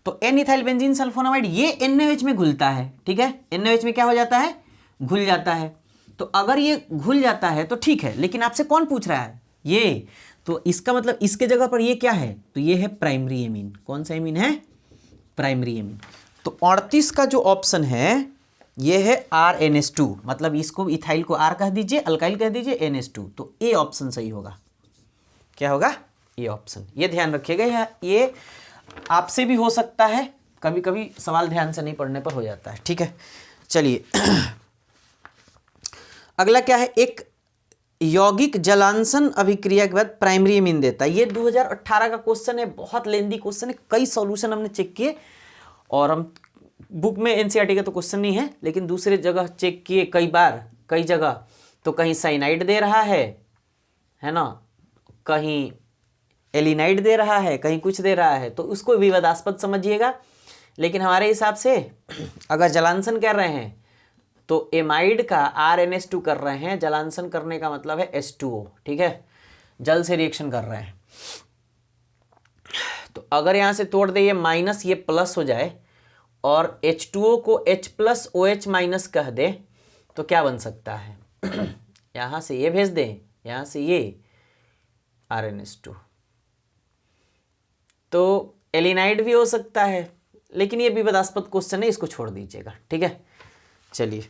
Speaker 1: तो N इथाइल बेंजीन सल्फोनामाइड ये NaOH में घुलता है, ठीक है, NaOH में क्या हो जाता है? घुल जाता है। तो अगर ये घुल जाता है तो ठीक है, लेकिन आपसे कौन पूछ रहा है? ये, तो इसका मतलब इसके जगह पर ये क्या है? तो ये है प्राइमरी एमीन। कौन सा एमीन है? Primary amine. तो 38 का जो ऑप्शन है ये है RNS2, मतलब इसको इथाइल को R कह दीजिए, अल्काइल कह दीजिए, NH2, तो ए ऑप्शन सही होगा। क्या होगा? ये ऑप्शन। ये ध्यान रखिएगा, ये आपसे भी हो सकता है, कभी कभी सवाल ध्यान से नहीं पढ़ने पर हो जाता है, ठीक है। चलिए अगला क्या है? एक यौगिक जलांशन अभिक्रिया के बाद प्राइमरी एमीन देता है। ये 2018 का क्वेश्चन है, बहुत लेंदी क्वेश्चन है, कई सॉल्यूशन हमने चेक किए, और हम बुक में NCERT का तो क्वेश्चन नहीं है, लेकिन दूसरे जगह चेक किए कई बार, कई जगह, तो कहीं साइनाइड दे रहा है ना, कहीं एलिनाइड दे रहा है, कहीं कुछ दे रहा है, तो उसको विवादास्पद समझिएगा। लेकिन हमारे हिसाब से अगर जलांशन कर रहे हैं तो एमाइड का RNS2 कर रहे हैं, जलांशन करने का मतलब है H2O, ठीक है, जल से रिएक्शन कर रहे हैं। तो अगर यहाँ से तोड़ दे ये माइनस, ये प्लस हो जाए, और H2O को H प्लस OH माइनस कह दे, तो क्या बन सकता है? यहाँ से ये भेज दें, यहाँ से ये RNS2, तो एलिनाइड भी हो सकता है, लेकिन ये विवादास्पद क्वेश्चन है, इसको छोड़ दीजिएगा, ठीक है। चलिए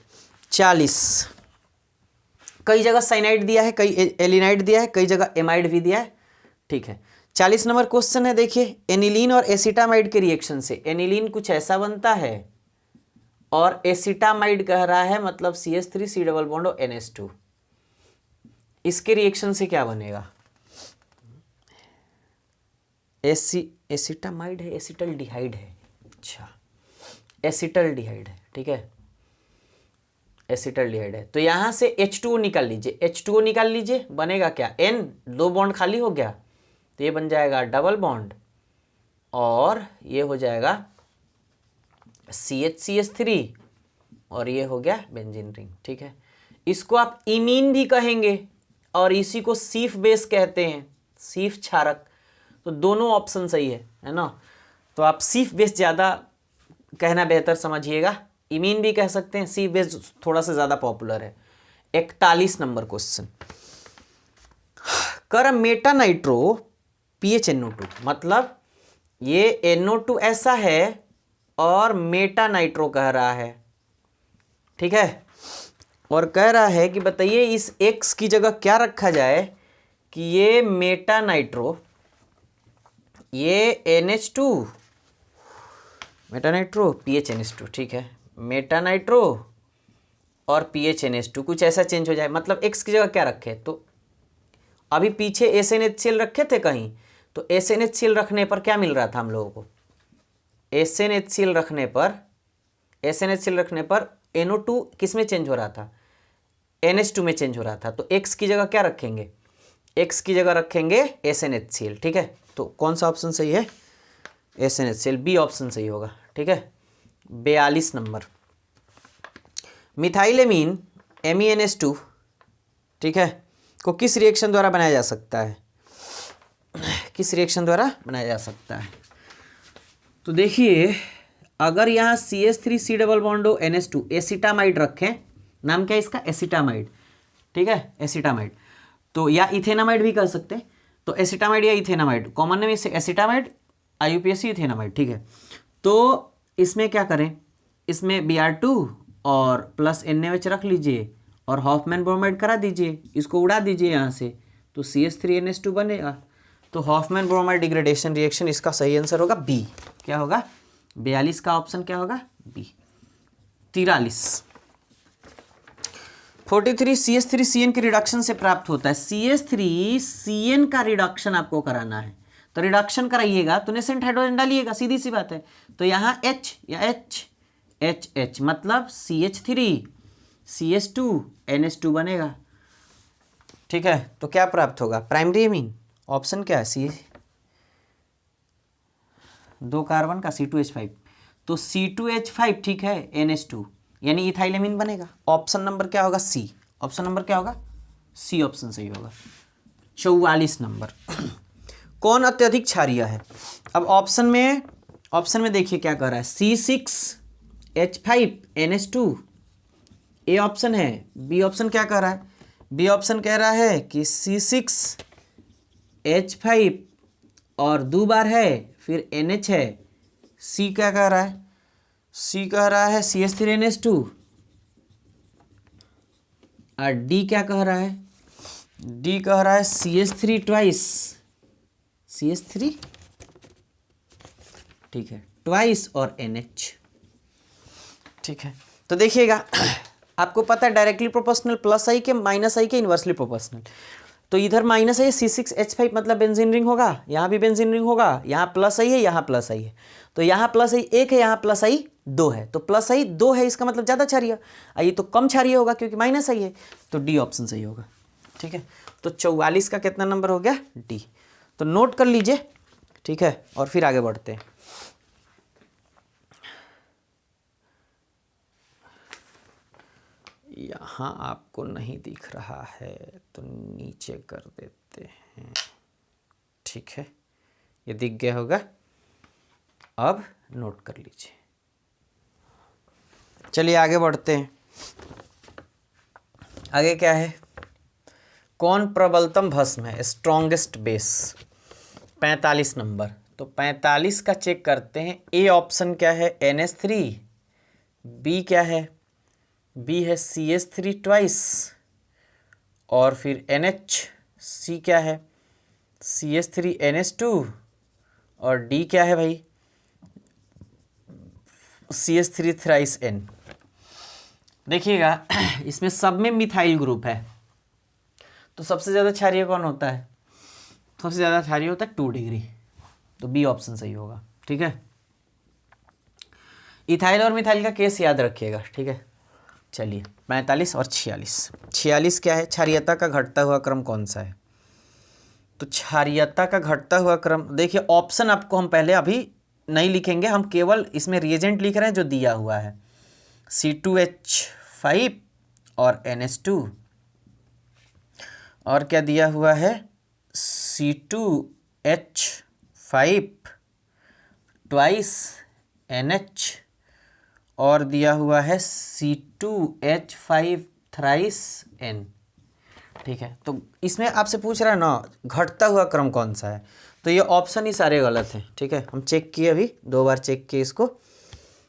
Speaker 1: 40, कई जगह साइनाइड दिया है, कई एलिनाइड दिया है, कई जगह एमाइड भी दिया है, ठीक है। 40 नंबर क्वेश्चन है, देखिए, एनिलीन और एसिटामाइड के रिएक्शन से एनिलीन कुछ ऐसा बनता है और एसिटामाइड कह रहा है, मतलब CH3 डबल बॉन्ड और NH2, इसके रिएक्शन से क्या बनेगा? एसिटामाइड है, एसिटल्डिहाइड है, अच्छा, एसिटल्डिहाइड है, ठीक है, एसिटल्डिहाइड है। तो यहाँ से H2O निकाल लीजिए, H2O निकाल लीजिए, बनेगा क्या? N, 2 बॉन्ड खाली हो गया, तो ये बन जाएगा डबल बॉन्ड, और ये हो जाएगा CH3, और ये हो गया बेंजीन रिंग, ठीक है। इसको आप इमीन भी कहेंगे, और इसी को सीफ बेस कहते हैं, सीफ क्षारक। तो दोनों ऑप्शन सही है ना। तो आप सीफ बेस ज़्यादा कहना बेहतर समझिएगा, इमीन भी कह सकते हैं, सीफ बेस थोड़ा सा ज़्यादा पॉपुलर है। 41 नंबर क्वेश्चन, कर मेटानाइट्रो PHNO2, मतलब ये NO2 ऐसा है और मेटानाइट्रो कह रहा है, ठीक है, और कह रहा है कि बताइए इस X की जगह क्या रखा जाए कि ये मेटानाइट्रो, ये NH2, मेटानाइट्रो PHNH2, ठीक है, मेटानाइट्रो और PHNH2 कुछ ऐसा चेंज हो जाए, मतलब X की जगह क्या रखे? तो अभी पीछे SNHCl रखे थे कहीं, तो SNHCl रखने पर क्या मिल रहा था हम लोगों को? SNHCl रखने पर NO2 किस में चेंज हो रहा था? NH2 में चेंज हो रहा था। तो X की जगह क्या रखेंगे? X की जगह रखेंगे SNHCl, ठीक है। तो कौन सा ऑप्शन सही है? SNHCl, बी ऑप्शन सही होगा, ठीक है। 42 नंबर, मिथाइलेमीन MEnS2, ठीक है, को किस रिएक्शन द्वारा बनाया जा सकता है? किस रिएक्शन द्वारा बनाया जा सकता है? तो देखिए, अगर यहाँ CH3C डबल बॉन्ड हो NH2, एसिटामाइड रखें, नाम क्या है इसका? एसिटामाइड, ठीक है, एसिटामाइड, तो या इथेनामाइड भी कर सकते हैं। तो एसिटामाइड या इथेनामाइड, कॉमन नेम इससे एसिटामाइड, IUPAC इथेनामाइड, ठीक है। तो इसमें क्या करें, इसमें Br2 और प्लस NaOH रख लीजिए और हॉफमैन ब्रोमाइड करा दीजिए, इसको उड़ा दीजिए यहाँ से, तो CH3NH2 बनेगा। तो हॉफमैन ब्रोमाइड डिग्रेडेशन रिएक्शन, इसका सही आंसर होगा बी। क्या होगा? 42 का ऑप्शन क्या होगा? बी। 43 43 CH3CN के रिडक्शन से प्राप्त होता है। CH3CN का रिडक्शन आपको कराना है, तो रिडक्शन कराइएगा तो नेसेंट हाइड्रोजन डालिएगा, सीधी सी बात है। तो यहाँ H या H मतलब CH3 CH2 NH2 बनेगा, ठीक है। तो क्या प्राप्त होगा? Primary amine. ऑप्शन क्या है? सी, 2 कार्बन का C2H5, तो C2H5, ठीक है, NH2 यानी इथाइलेमीन बनेगा। ऑप्शन नंबर क्या होगा? सी। ऑप्शन नंबर क्या होगा? सी ऑप्शन सही होगा। 44 नंबर कौन अत्यधिक क्षारीय है? अब ऑप्शन में देखिए क्या कह रहा है, C6H5NH2 ए ऑप्शन है। बी ऑप्शन क्या कह रहा है? बी ऑप्शन कह रहा है कि C6H5 और 2 बार है, फिर NH है। सी क्या कह रहा है? सी कह रहा है CH3NH2 और डी क्या कह रहा है? डी कह रहा है CH3 ट्वाइस, CH3, ठीक है, ट्वाइस और NH, ठीक है। तो देखिएगा, आपको पता है डायरेक्टली प्रोपोर्शनल प्लस आई के माइनस आई के इन्वर्सली प्रोपोर्शनल, तो इधर माइनस आई है, C6H5 मतलब बेंजीन रिंग होगा, यहाँ भी बेंजीन रिंग होगा, यहाँ प्लस आई है, यहाँ प्लस आई है, तो यहाँ प्लस आई 1 है, यहाँ प्लस आई 2 है, तो प्लस आई 2 है, इसका मतलब ज़्यादा क्षारीय, आई तो कम क्षारीय होगा क्योंकि माइनस आई है, तो डी ऑप्शन सही होगा, ठीक है। तो 44 का कितना नंबर हो गया? डी। तो नोट कर लीजिए, ठीक है, और फिर आगे बढ़ते हैं। यहाँ आपको नहीं दिख रहा है तो नीचे कर देते हैं, ठीक है, ये दिख गया होगा। अब नोट कर लीजिए, चलिए आगे बढ़ते हैं। आगे क्या है? कौन प्रबलतम भस्म है? Strongest base. 45 नंबर, तो 45 का चेक करते हैं। ए ऑप्शन क्या है? NH3। बी क्या है? बी है CH3 ट्वाइस और फिर NH। सी क्या है? CH3NH2 और डी क्या है भाई? CH3 thrice N। देखिएगा, इसमें सब में मिथाइल ग्रुप है, तो सबसे ज़्यादा क्षारीय कौन होता है? सबसे ज़्यादा क्षारीय होता है 2 डिग्री, तो बी ऑप्शन सही होगा, ठीक है। इथाइल और मिथाइल का केस याद रखिएगा, ठीक है। चलिए 45 और 46। 46 क्या है? क्षारीयता का घटता हुआ क्रम कौन सा है? तो क्षारीयता का घटता हुआ क्रम, देखिए ऑप्शन आपको हम पहले अभी नहीं लिखेंगे, हम केवल इसमें रिएजेंट लिख रहे हैं जो दिया हुआ है, C2H5 और NH2, और क्या दिया हुआ है? C2H5 ट्वाइस NH और दिया हुआ है C2H5 थ्राइस N, ठीक है। तो इसमें आपसे पूछ रहा है ना घटता हुआ क्रम कौन सा है, तो ये ऑप्शन ही सारे गलत हैं, ठीक है। हम चेक किए, अभी 2 बार चेक किए इसको।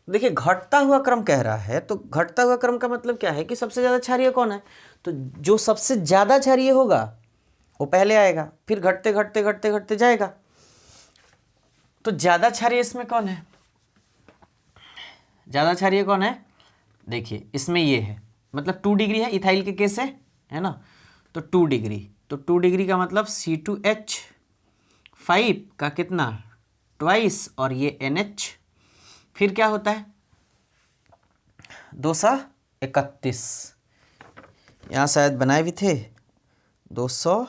Speaker 1: देखिए घटता हुआ क्रम कह रहा है, तो घटता हुआ क्रम का मतलब क्या है कि सबसे ज़्यादा क्षारीय कौन है, तो जो सबसे ज़्यादा क्षारीय होगा वो पहले आएगा, फिर घटते घटते घटते घटते जाएगा। तो ज़्यादा क्षारीय इसमें कौन है? ज़्यादा क्षारीय कौन है? देखिए इसमें ये है, मतलब 2 डिग्री है, इथाइल के केस है ना, तो 2 डिग्री, तो 2 डिग्री का मतलब C2H5 का कितना? ट्वाइस, और ये NH, फिर क्या होता है? 231, यहाँ शायद बनाए भी थे, 200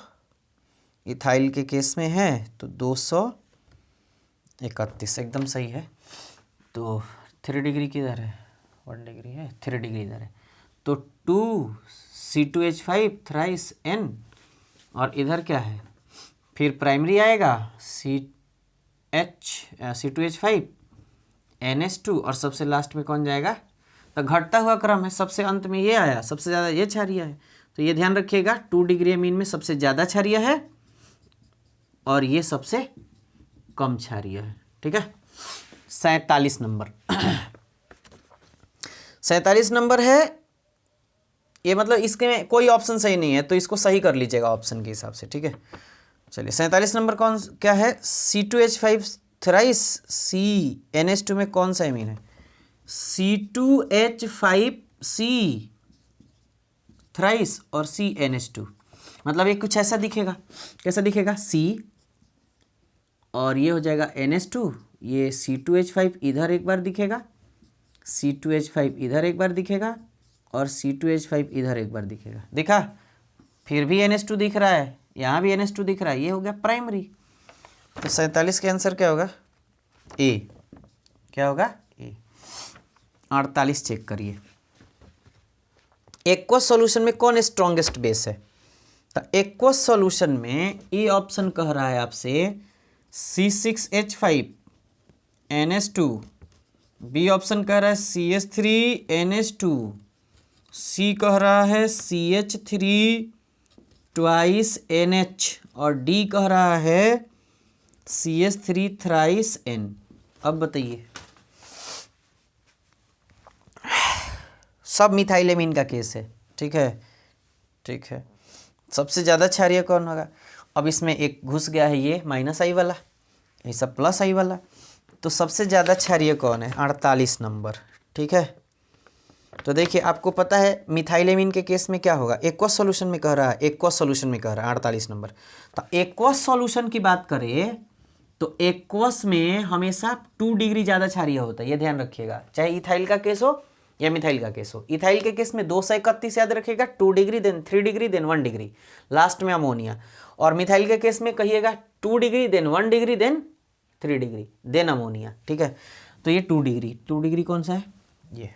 Speaker 1: इथाइल के केस में है, तो 231 एकदम सही है। तो 3 डिग्री किधर है? 1 डिग्री है, 3 डिग्री इधर है, तो 2C2H5 थ्राइस N, और इधर क्या है, फिर प्राइमरी आएगा C2H5 NH2, और सबसे लास्ट में कौन जाएगा, तो घटता हुआ क्रम है, सबसे अंत में ये आया, सबसे ज़्यादा ये क्षारीय है, तो ये ध्यान रखिएगा 2 डिग्री अमीन में सबसे ज़्यादा क्षारीय है और ये सबसे कम क्षारीय है। ठीक है, 47 नंबर 47 नंबर है ये, मतलब इसके कोई ऑप्शन सही नहीं है तो इसको सही कर लीजिएगा ऑप्शन के हिसाब से। ठीक है, चलिए 47 नंबर कौन क्या है, C2H5 थ्राइस CNH2 में कौन सा एमीन है, C2H5C थ्राइस और CNH2, मतलब ये कुछ ऐसा दिखेगा, कैसा दिखेगा, C और ये हो जाएगा NH2, ये C2H5 इधर एक बार दिखेगा, C2H5 इधर एक बार दिखेगा और C2H5 इधर एक बार दिखेगा, दिखा, फिर भी NH2 दिख रहा है, यहाँ भी NH2 दिख रहा है, ये हो गया प्राइमरी। तो 47 के आंसर क्या होगा, ए, क्या होगा, ए। 48 चेक करिए, एक्वस सॉल्यूशन में कौन स्ट्रॉन्गेस्ट बेस है, तो एक्वस सॉल्यूशन में ए ऑप्शन कह रहा है आपसे C6H5 NH2, बी ऑप्शन कह रहा है CH3 NH2, सी कह रहा है CH3 ट्वाइस NH, और डी कह रहा है CH3 थ्राइस N। अब बताइए, सब मिथाइलेमीन का केस है। ठीक है, ठीक है, सबसे ज़्यादा क्षारीय कौन होगा, अब इसमें एक घुस गया है ये माइनस आई वाला, ये सब प्लस आई वाला, तो सबसे ज़्यादा क्षारीय कौन है, 48 नंबर। ठीक है, तो देखिए आपको पता है मिथाइलेमीन के केस में क्या होगा, एक्वस सॉल्यूशन में कह रहा है, एक्वस सॉल्यूशन में कह रहा है 48 नंबर। तो एक्वस सॉल्यूशन की बात करें तो एक्वस में हमेशा 2 डिग्री ज़्यादा क्षारीय होता है, ये ध्यान रखिएगा, चाहे इथाइल का केस हो या मिथाइल का केस हो। इथाइल के केस में 231 याद रखिएगा, 2 degree then 3 degree then 1 degree, last में अमोनिया। और मिथाइल के केस में कहिएगा 2 degree then 1 degree then 3 degree then ammonia. ठीक है, तो ये 2 डिग्री, 2 डिग्री कौन सा है, ये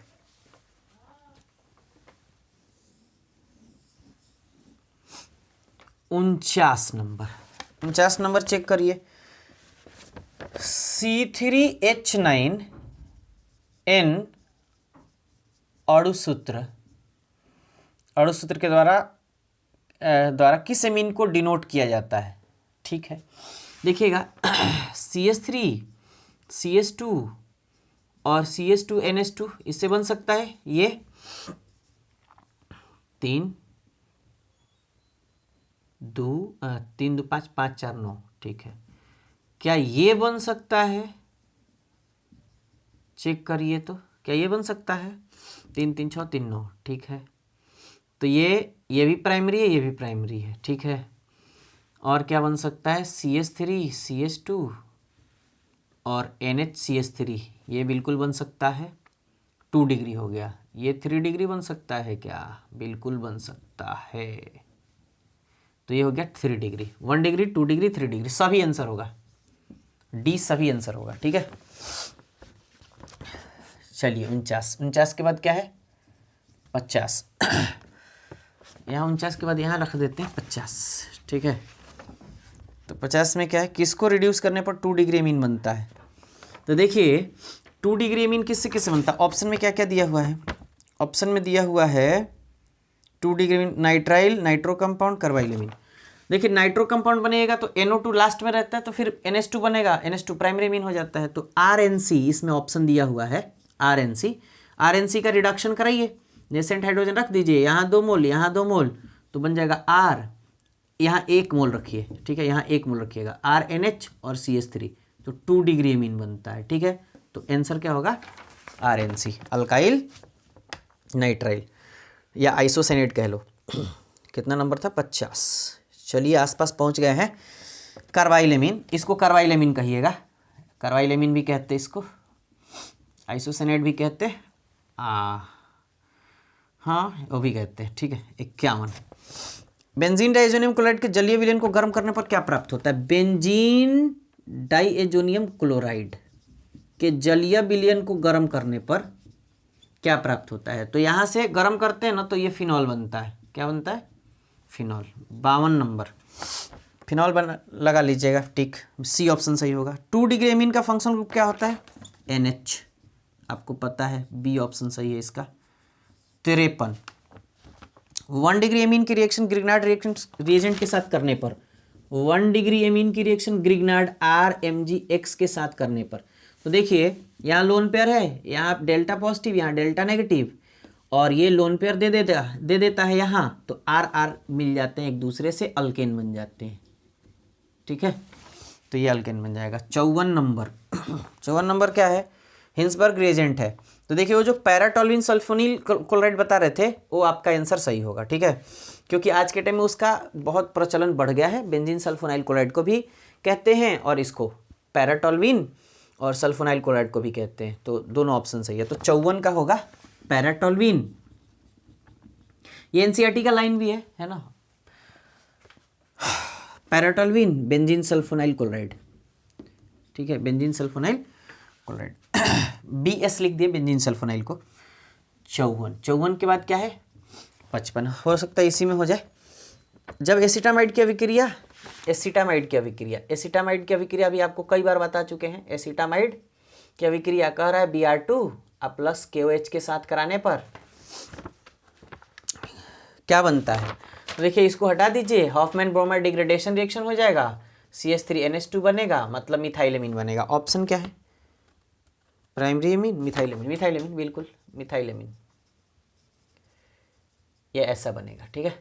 Speaker 1: 49 नंबर, 49 नंबर चेक करिए, C3H9N अणुसूत्र के द्वारा किस एमीन को डिनोट किया जाता है। ठीक है, देखिएगा CH3 CH2 और CH2NH2 इससे बन सकता है ये 3 2 5 5 4 9। ठीक है, क्या ये बन सकता है, चेक करिए तो क्या ये बन सकता है, 3 3 6 3 9। ठीक है, तो ये भी प्राइमरी है, ये भी प्राइमरी है। ठीक है, और क्या बन सकता है, CH3 CH2 और NHCH3, ये बिल्कुल बन सकता है, 2 डिग्री हो गया। ये 3 डिग्री बन सकता है क्या, बिल्कुल बन सकता है, तो ये हो गया 3 डिग्री, 1 डिग्री 2 डिग्री 3 डिग्री, सभी आंसर होगा, डी सभी आंसर होगा। ठीक है, चलिए 49 के बाद क्या है, 50 यहाँ 49 के बाद यहाँ रख देते हैं 50। ठीक है, तो 50 में क्या है, किसको रिड्यूस करने पर 2 डिग्री अमीन बनता है, तो देखिए 2 डिग्री अमीन किससे किससे बनता है, ऑप्शन में क्या क्या दिया हुआ है, ऑप्शन में दिया हुआ है 2 degree amine nitrile, nitro compound, carbyl amine. देखिए नाइट्रो कंपाउंड बनेगा तो NO2 लास्ट में रहता है, तो फिर NH2 बनेगा, NH2 प्राइमरी अमीन हो जाता है, तो RNC इसमें ऑप्शन दिया हुआ है, RNC का रिडक्शन कराइए, नेसेंट हाइड्रोजन रख दीजिए, यहाँ 2 मोल यहाँ 2 मोल, तो बन जाएगा R, यहाँ 1 मोल रखिए। ठीक है, यहाँ 1 मोल रखिएगा, RNH और CH3, तो 2 डिग्री अमीन बनता है। ठीक है, तो आंसर क्या होगा, RNC, अल्काइल नाइट्राइल या आइसोसेनेट कह लो। कितना नंबर था, 50। चलिए आसपास पहुंच गए हैं, कार्बाइल अमीन, इसको कार्बाइल अमीन कहिएगा, कार्बाइल अमीन भी कहते हैं इसको, आइसोसेनेट भी कहते हैं, हाँ वो भी कहते हैं। ठीक है, 51 बेंजीन डाइएजोनियम क्लोराइड के जलीय विलयन को गर्म करने पर क्या प्राप्त होता है, बेंजीन डाइएजोनियम क्लोराइड के जलीय विलयन को गर्म करने पर क्या प्राप्त होता है? तो यहाँ से गर्म करते हैं ना तो ये फिनॉल बनता है। क्या बनता है? फिनॉल। 52 नंबर फिनॉल लगा लीजिएगा, टिक। सी ऑप्शन सही होगा। 2 डिग्री एमीन का फंक्शनल ग्रुप क्या होता है? NH, आपको पता है, बी ऑप्शन सही है इसका। 53। 1 डिग्री एमीन की रिएक्शन ग्रिग्नार्ड रिएजेंट के साथ करने पर, 1 डिग्री एमीन की रिएक्शन ग्रिग्नार्ड RMgX के साथ करने पर, तो देखिए यहाँ लोन पेयर है, यहाँ डेल्टा पॉजिटिव, यहाँ डेल्टा नेगेटिव, और ये लोन पेयर दे देता है यहाँ, तो R मिल जाते हैं एक दूसरे से, अल्केन बन जाते हैं। ठीक है, तो ये अल्केन बन जाएगा। 54 नंबर 54 नंबर क्या है? हिंसबर्ग रिएजेंट है। तो देखिए वो जो पैराटोल्यूइन सल्फोनील क्लोराइड बता रहे थे वो आपका आंसर सही होगा। ठीक है, क्योंकि आज के टाइम में उसका बहुत प्रचलन बढ़ गया है। बेंजीन सल्फोनाइल क्लोराइड को भी कहते हैं और इसको पैराटोल्यूइन और सल्फोनाइल क्लोराइड को भी कहते हैं, तो दोनों ऑप्शन सही है। तो 54 का होगा पैराटोल्यूइन। ये NCERT का लाइन भी है ना, पैराटोल्यूइन बेंजीन सल्फोनाइल क्लोराइड। ठीक है, बेंजीन सल्फोनाइल क्लोराइड BS लिख दिए बेंजीन सल्फोनाइल को। 54 के बाद क्या है? 55। हो सकता है इसी में हो जाए। जब एसिटामाइड की अभिक्रिया, एसिटामाइड की अभिक्रिया भी आपको कई बार बता चुके हैं। एसिटामाइड की अभिक्रिया कह रहा है Br2 प्लस KOH के साथ कराने पर क्या बनता है? तो देखिए इसको हटा दीजिए, हॉफमैन ब्रोमाइड डिग्रेडेशन रिएक्शन हो जाएगा, CH3NH2 बनेगा, मतलब मिथाइलेमीन बनेगा। ऑप्शन क्या है? प्राइमरी एमीन, मिथाइलेमीन, बिल्कुल मिथाइलेमीन, ये ऐसा बनेगा। ठीक है,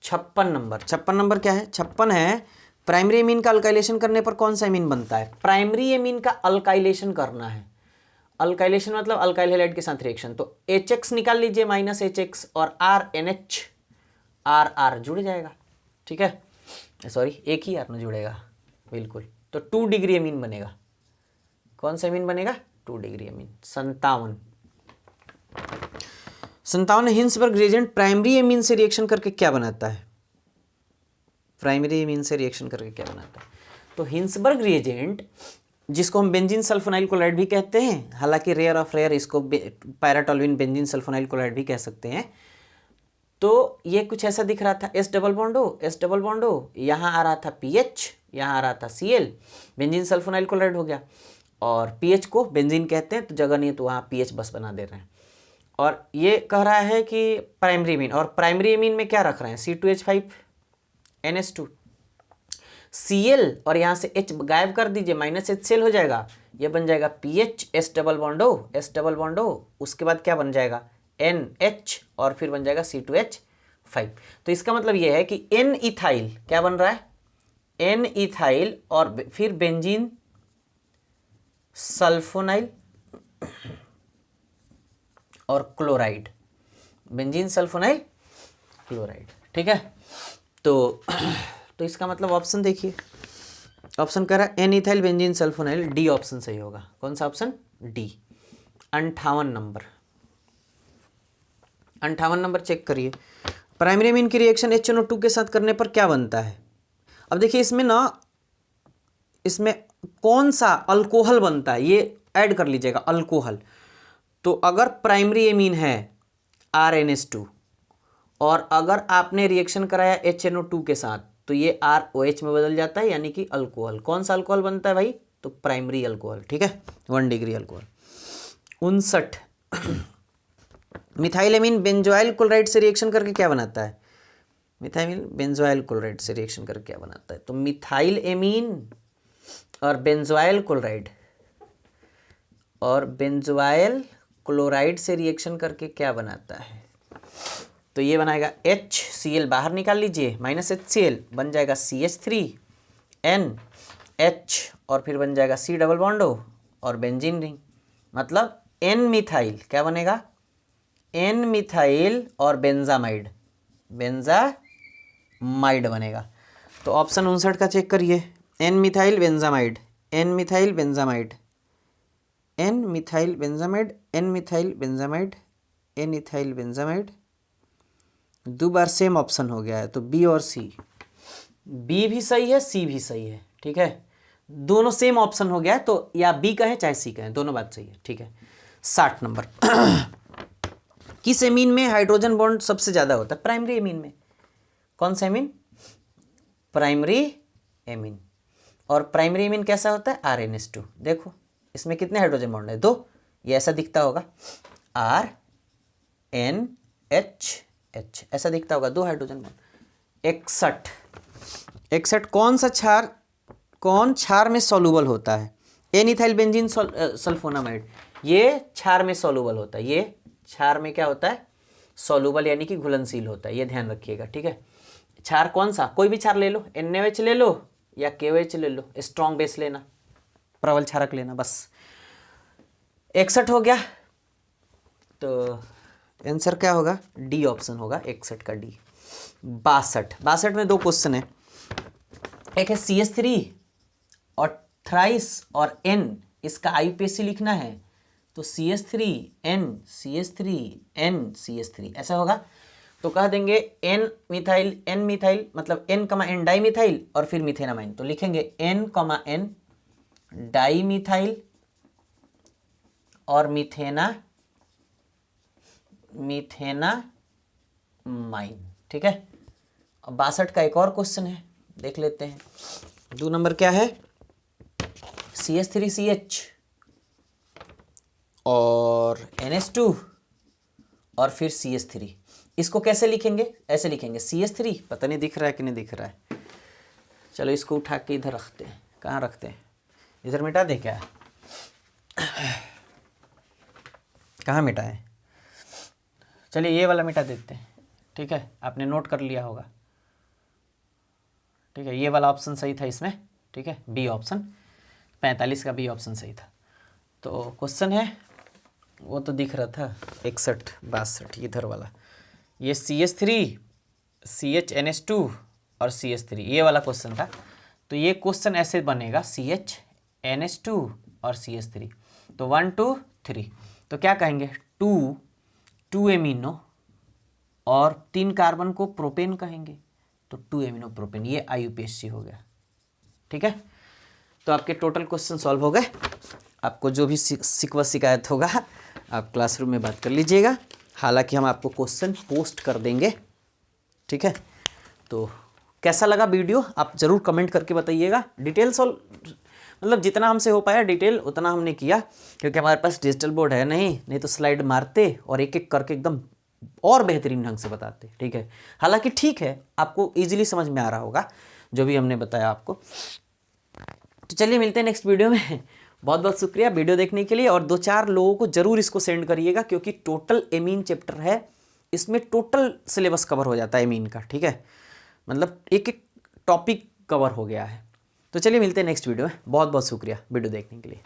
Speaker 1: 56 नंबर क्या है? 56 है प्राइमरी एमीन का अल्काइलेशन करने पर कौन सा एमीन बनता है? प्राइमरी एमीन का अल्काइलेशन करना है। अल्काइलेशन मतलब अल्काइल हैलाइड के साथ रिएक्शन, तो HX निकाल लीजिए, -HX, और RNH, R जुड़ जाएगा। ठीक है, सॉरी एक ही R में जुड़ेगा, बिल्कुल। तो 2 डिग्री एमीन बनेगा। कौन सा एमीन बनेगा? 2 degree amine. 57 Hinsberg reagent primary amine से रिएक्शन करके क्या बनाता है? प्राइमरी एमीन से रिएक्शन करके क्या बनाता है? तो हिंसबर्ग रिएजेंट, जिसको हम बेंजीन सल्फोनाइल क्लोराइड भी कहते हैं, हालांकि रेयर ऑफ रेयर इसको पैराटोल्यूइन बेंजीन सल्फोनाइल क्लोराइड भी कह सकते हैं। तो ये कुछ ऐसा दिख रहा था, S डबल बॉन्ड O, यहाँ आ रहा था PH, यहाँ आ रहा था Cl, बेंजीन सल्फोनाइल क्लोराइड हो गया। और PH को बेंजीन कहते हैं, तो जगह नहीं है तो वहाँ PH बस बना दे रहे हैं। और ये कह रहा है कि प्राइमरी एमीन, और प्राइमरी एमीन में क्या रख रहे हैं? C2H5NH2, Cl, और यहाँ से H गायब कर दीजिए, -HCl हो जाएगा, ये बन जाएगा PH, S double bond O, उसके बाद क्या बन जाएगा? NH, और फिर बन जाएगा C2H5। तो इसका मतलब ये है कि N इथाइल क्या बन रहा है? N इथाइल और फिर बेंजीन सल्फोनाइल और क्लोराइड, बेंजीन सल्फोनाइल क्लोराइड। ठीक है, तो इसका मतलब ऑप्शन देखिए, ऑप्शन कह रहा है N ethyl benzene sulfonyl, D option सही होगा। कौन सा ऑप्शन? डी। 58 नंबर चेक करिए। प्राइमरी एमीन की रिएक्शन HNO2 के साथ करने पर क्या बनता है? अब देखिए इसमें कौन सा अल्कोहल बनता है ये ऐड कर लीजिएगा, अल्कोहल। तो अगर प्राइमरी एमीन है RNH2 और अगर आपने रिएक्शन कराया HNO2 के साथ, तो ये ROH में बदल जाता है, यानी कि अल्कोहल। कौन सा अल्कोहल बनता है भाई? तो प्राइमरी अल्कोहल। ठीक है, 1 डिग्री अल्कोहल। 59 मिथाइलेमीन बेंजोइल क्लोराइड से रिएक्शन करके क्या बनाता है? मिथाइल बेंजोइल क्लोराइड से रिएक्शन करके क्या बनाता है? तो मिथाइल एमीन और बेंजोइल क्लोराइड से रिएक्शन करके क्या बनाता है? तो ये बनाएगा HCl, बाहर निकाल लीजिए, -HCl बन जाएगा CH3NH, और फिर बन जाएगा C डबल बॉन्ड O और बेंजीन रिंग, मतलब N मिथाइल क्या बनेगा? N मिथाइल और बेंजामाइड बनेगा। तो ऑप्शन 59 का चेक करिए, N methyl benzamide, N methyl benzamide, N methyl benzamide, N methyl benzamide, N ethyl benzamide, 2 बार सेम ऑप्शन हो गया है, तो B और C, B भी सही है, C भी सही है। ठीक है, दोनों सेम ऑप्शन हो गया है, तो या B कहें चाहे C कहें, दोनों बात सही है। ठीक है, 60 नंबर किस एमीन में हाइड्रोजन बॉन्ड सबसे ज़्यादा होता है? प्राइमरी एमीन में। कौन सा एमीन? Primary amine. और प्राइमरी एमीन कैसा होता है? RnH2। देखो इसमें कितने हाइड्रोजन बॉन्ड है? 2। ये ऐसा दिखता होगा RnHH, ऐसा दिखता होगा, 2 हाइड्रोजन बॉन्ड। 61 कौन क्षार में सॉल्युबल होता है? एनिथाइल बेंजीन सल्फोनामाइड, ये क्षार में सॉल्युबल होता है। ये क्षार में क्या होता है? सॉल्युबल, यानी कि घुलनशील होता है। ये ध्यान रखिएगा, ठीक है। क्षार कौन सा? कोई भी क्षार ले लो, NaOH ले लो या KOH ले लो, स्ट्रॉन्ग बेस लेना, प्रबल क्षारक लेना, बस। 61 हो गया, तो आंसर क्या होगा? डी ऑप्शन होगा, 61 का डी। 62 में 2 क्वेश्चन है। एक है CH3 और थ्राइस और N, इसका IUPAC लिखना है, तो CH3N CH3N ऐसा होगा। तो कह देंगे N मिथाइल मतलब N, डाई मिथाइल और फिर मिथेनामाइन, तो लिखेंगे N, डाई मिथाइल और मिथेनामाइन, ठीक है। अब 62 का एक और क्वेश्चन है, देख लेते हैं। 2 नंबर क्या है? CH3CH और NH2 और फिर CH3। इसको कैसे लिखेंगे? ऐसे लिखेंगे CH3, पता नहीं दिख रहा है कि नहीं दिख रहा है, चलो इसको उठा के इधर रखते हैं। कहाँ रखते हैं? इधर मिटा दे क्या? कहाँ मिटा है? चलिए ये वाला मिटा देते हैं, ठीक है। आपने नोट कर लिया होगा, ठीक है। ये वाला ऑप्शन सही था इसमें, ठीक है। बी ऑप्शन, 45 का बी ऑप्शन सही था। तो क्वेश्चन है, वो तो दिख रहा था 61 62, इधर वाला। ये CH3 CHNH2 और CH3, ये वाला क्वेश्चन था। तो ये क्वेश्चन ऐसे बनेगा, CHNH2 और CH3, तो 1 2 3, तो क्या कहेंगे? 2 एमिनो और 3 कार्बन को प्रोपेन कहेंगे, तो 2 एमिनो प्रोपेन, ये IUPAC हो गया, ठीक है। तो आपके टोटल क्वेश्चन सॉल्व हो गए। आपको जो भी शिकायत होगा आप क्लासरूम में बात कर लीजिएगा, हालांकि हम आपको क्वेश्चन पोस्ट कर देंगे, ठीक है। तो कैसा लगा वीडियो आप ज़रूर कमेंट करके बताइएगा। डिटेल सॉल्व मतलब जितना हमसे हो पाया डिटेल उतना हमने किया, क्योंकि हमारे पास डिजिटल बोर्ड है नहीं तो स्लाइड मारते और एक एक करके एकदम और बेहतरीन ढंग से बताते, ठीक है। हालांकि ठीक है, आपको ईजिली समझ में आ रहा होगा जो भी हमने बताया आपको। तो चलिए मिलते हैं नेक्स्ट वीडियो में। बहुत बहुत शुक्रिया वीडियो देखने के लिए, और 2-4 लोगों को ज़रूर इसको सेंड करिएगा, क्योंकि टोटल एमीन चैप्टर है, इसमें टोटल सिलेबस कवर हो जाता है एमीन का, ठीक है। मतलब एक एक टॉपिक कवर हो गया है। तो चलिए मिलते हैं नेक्स्ट वीडियो में। बहुत बहुत शुक्रिया वीडियो देखने के लिए।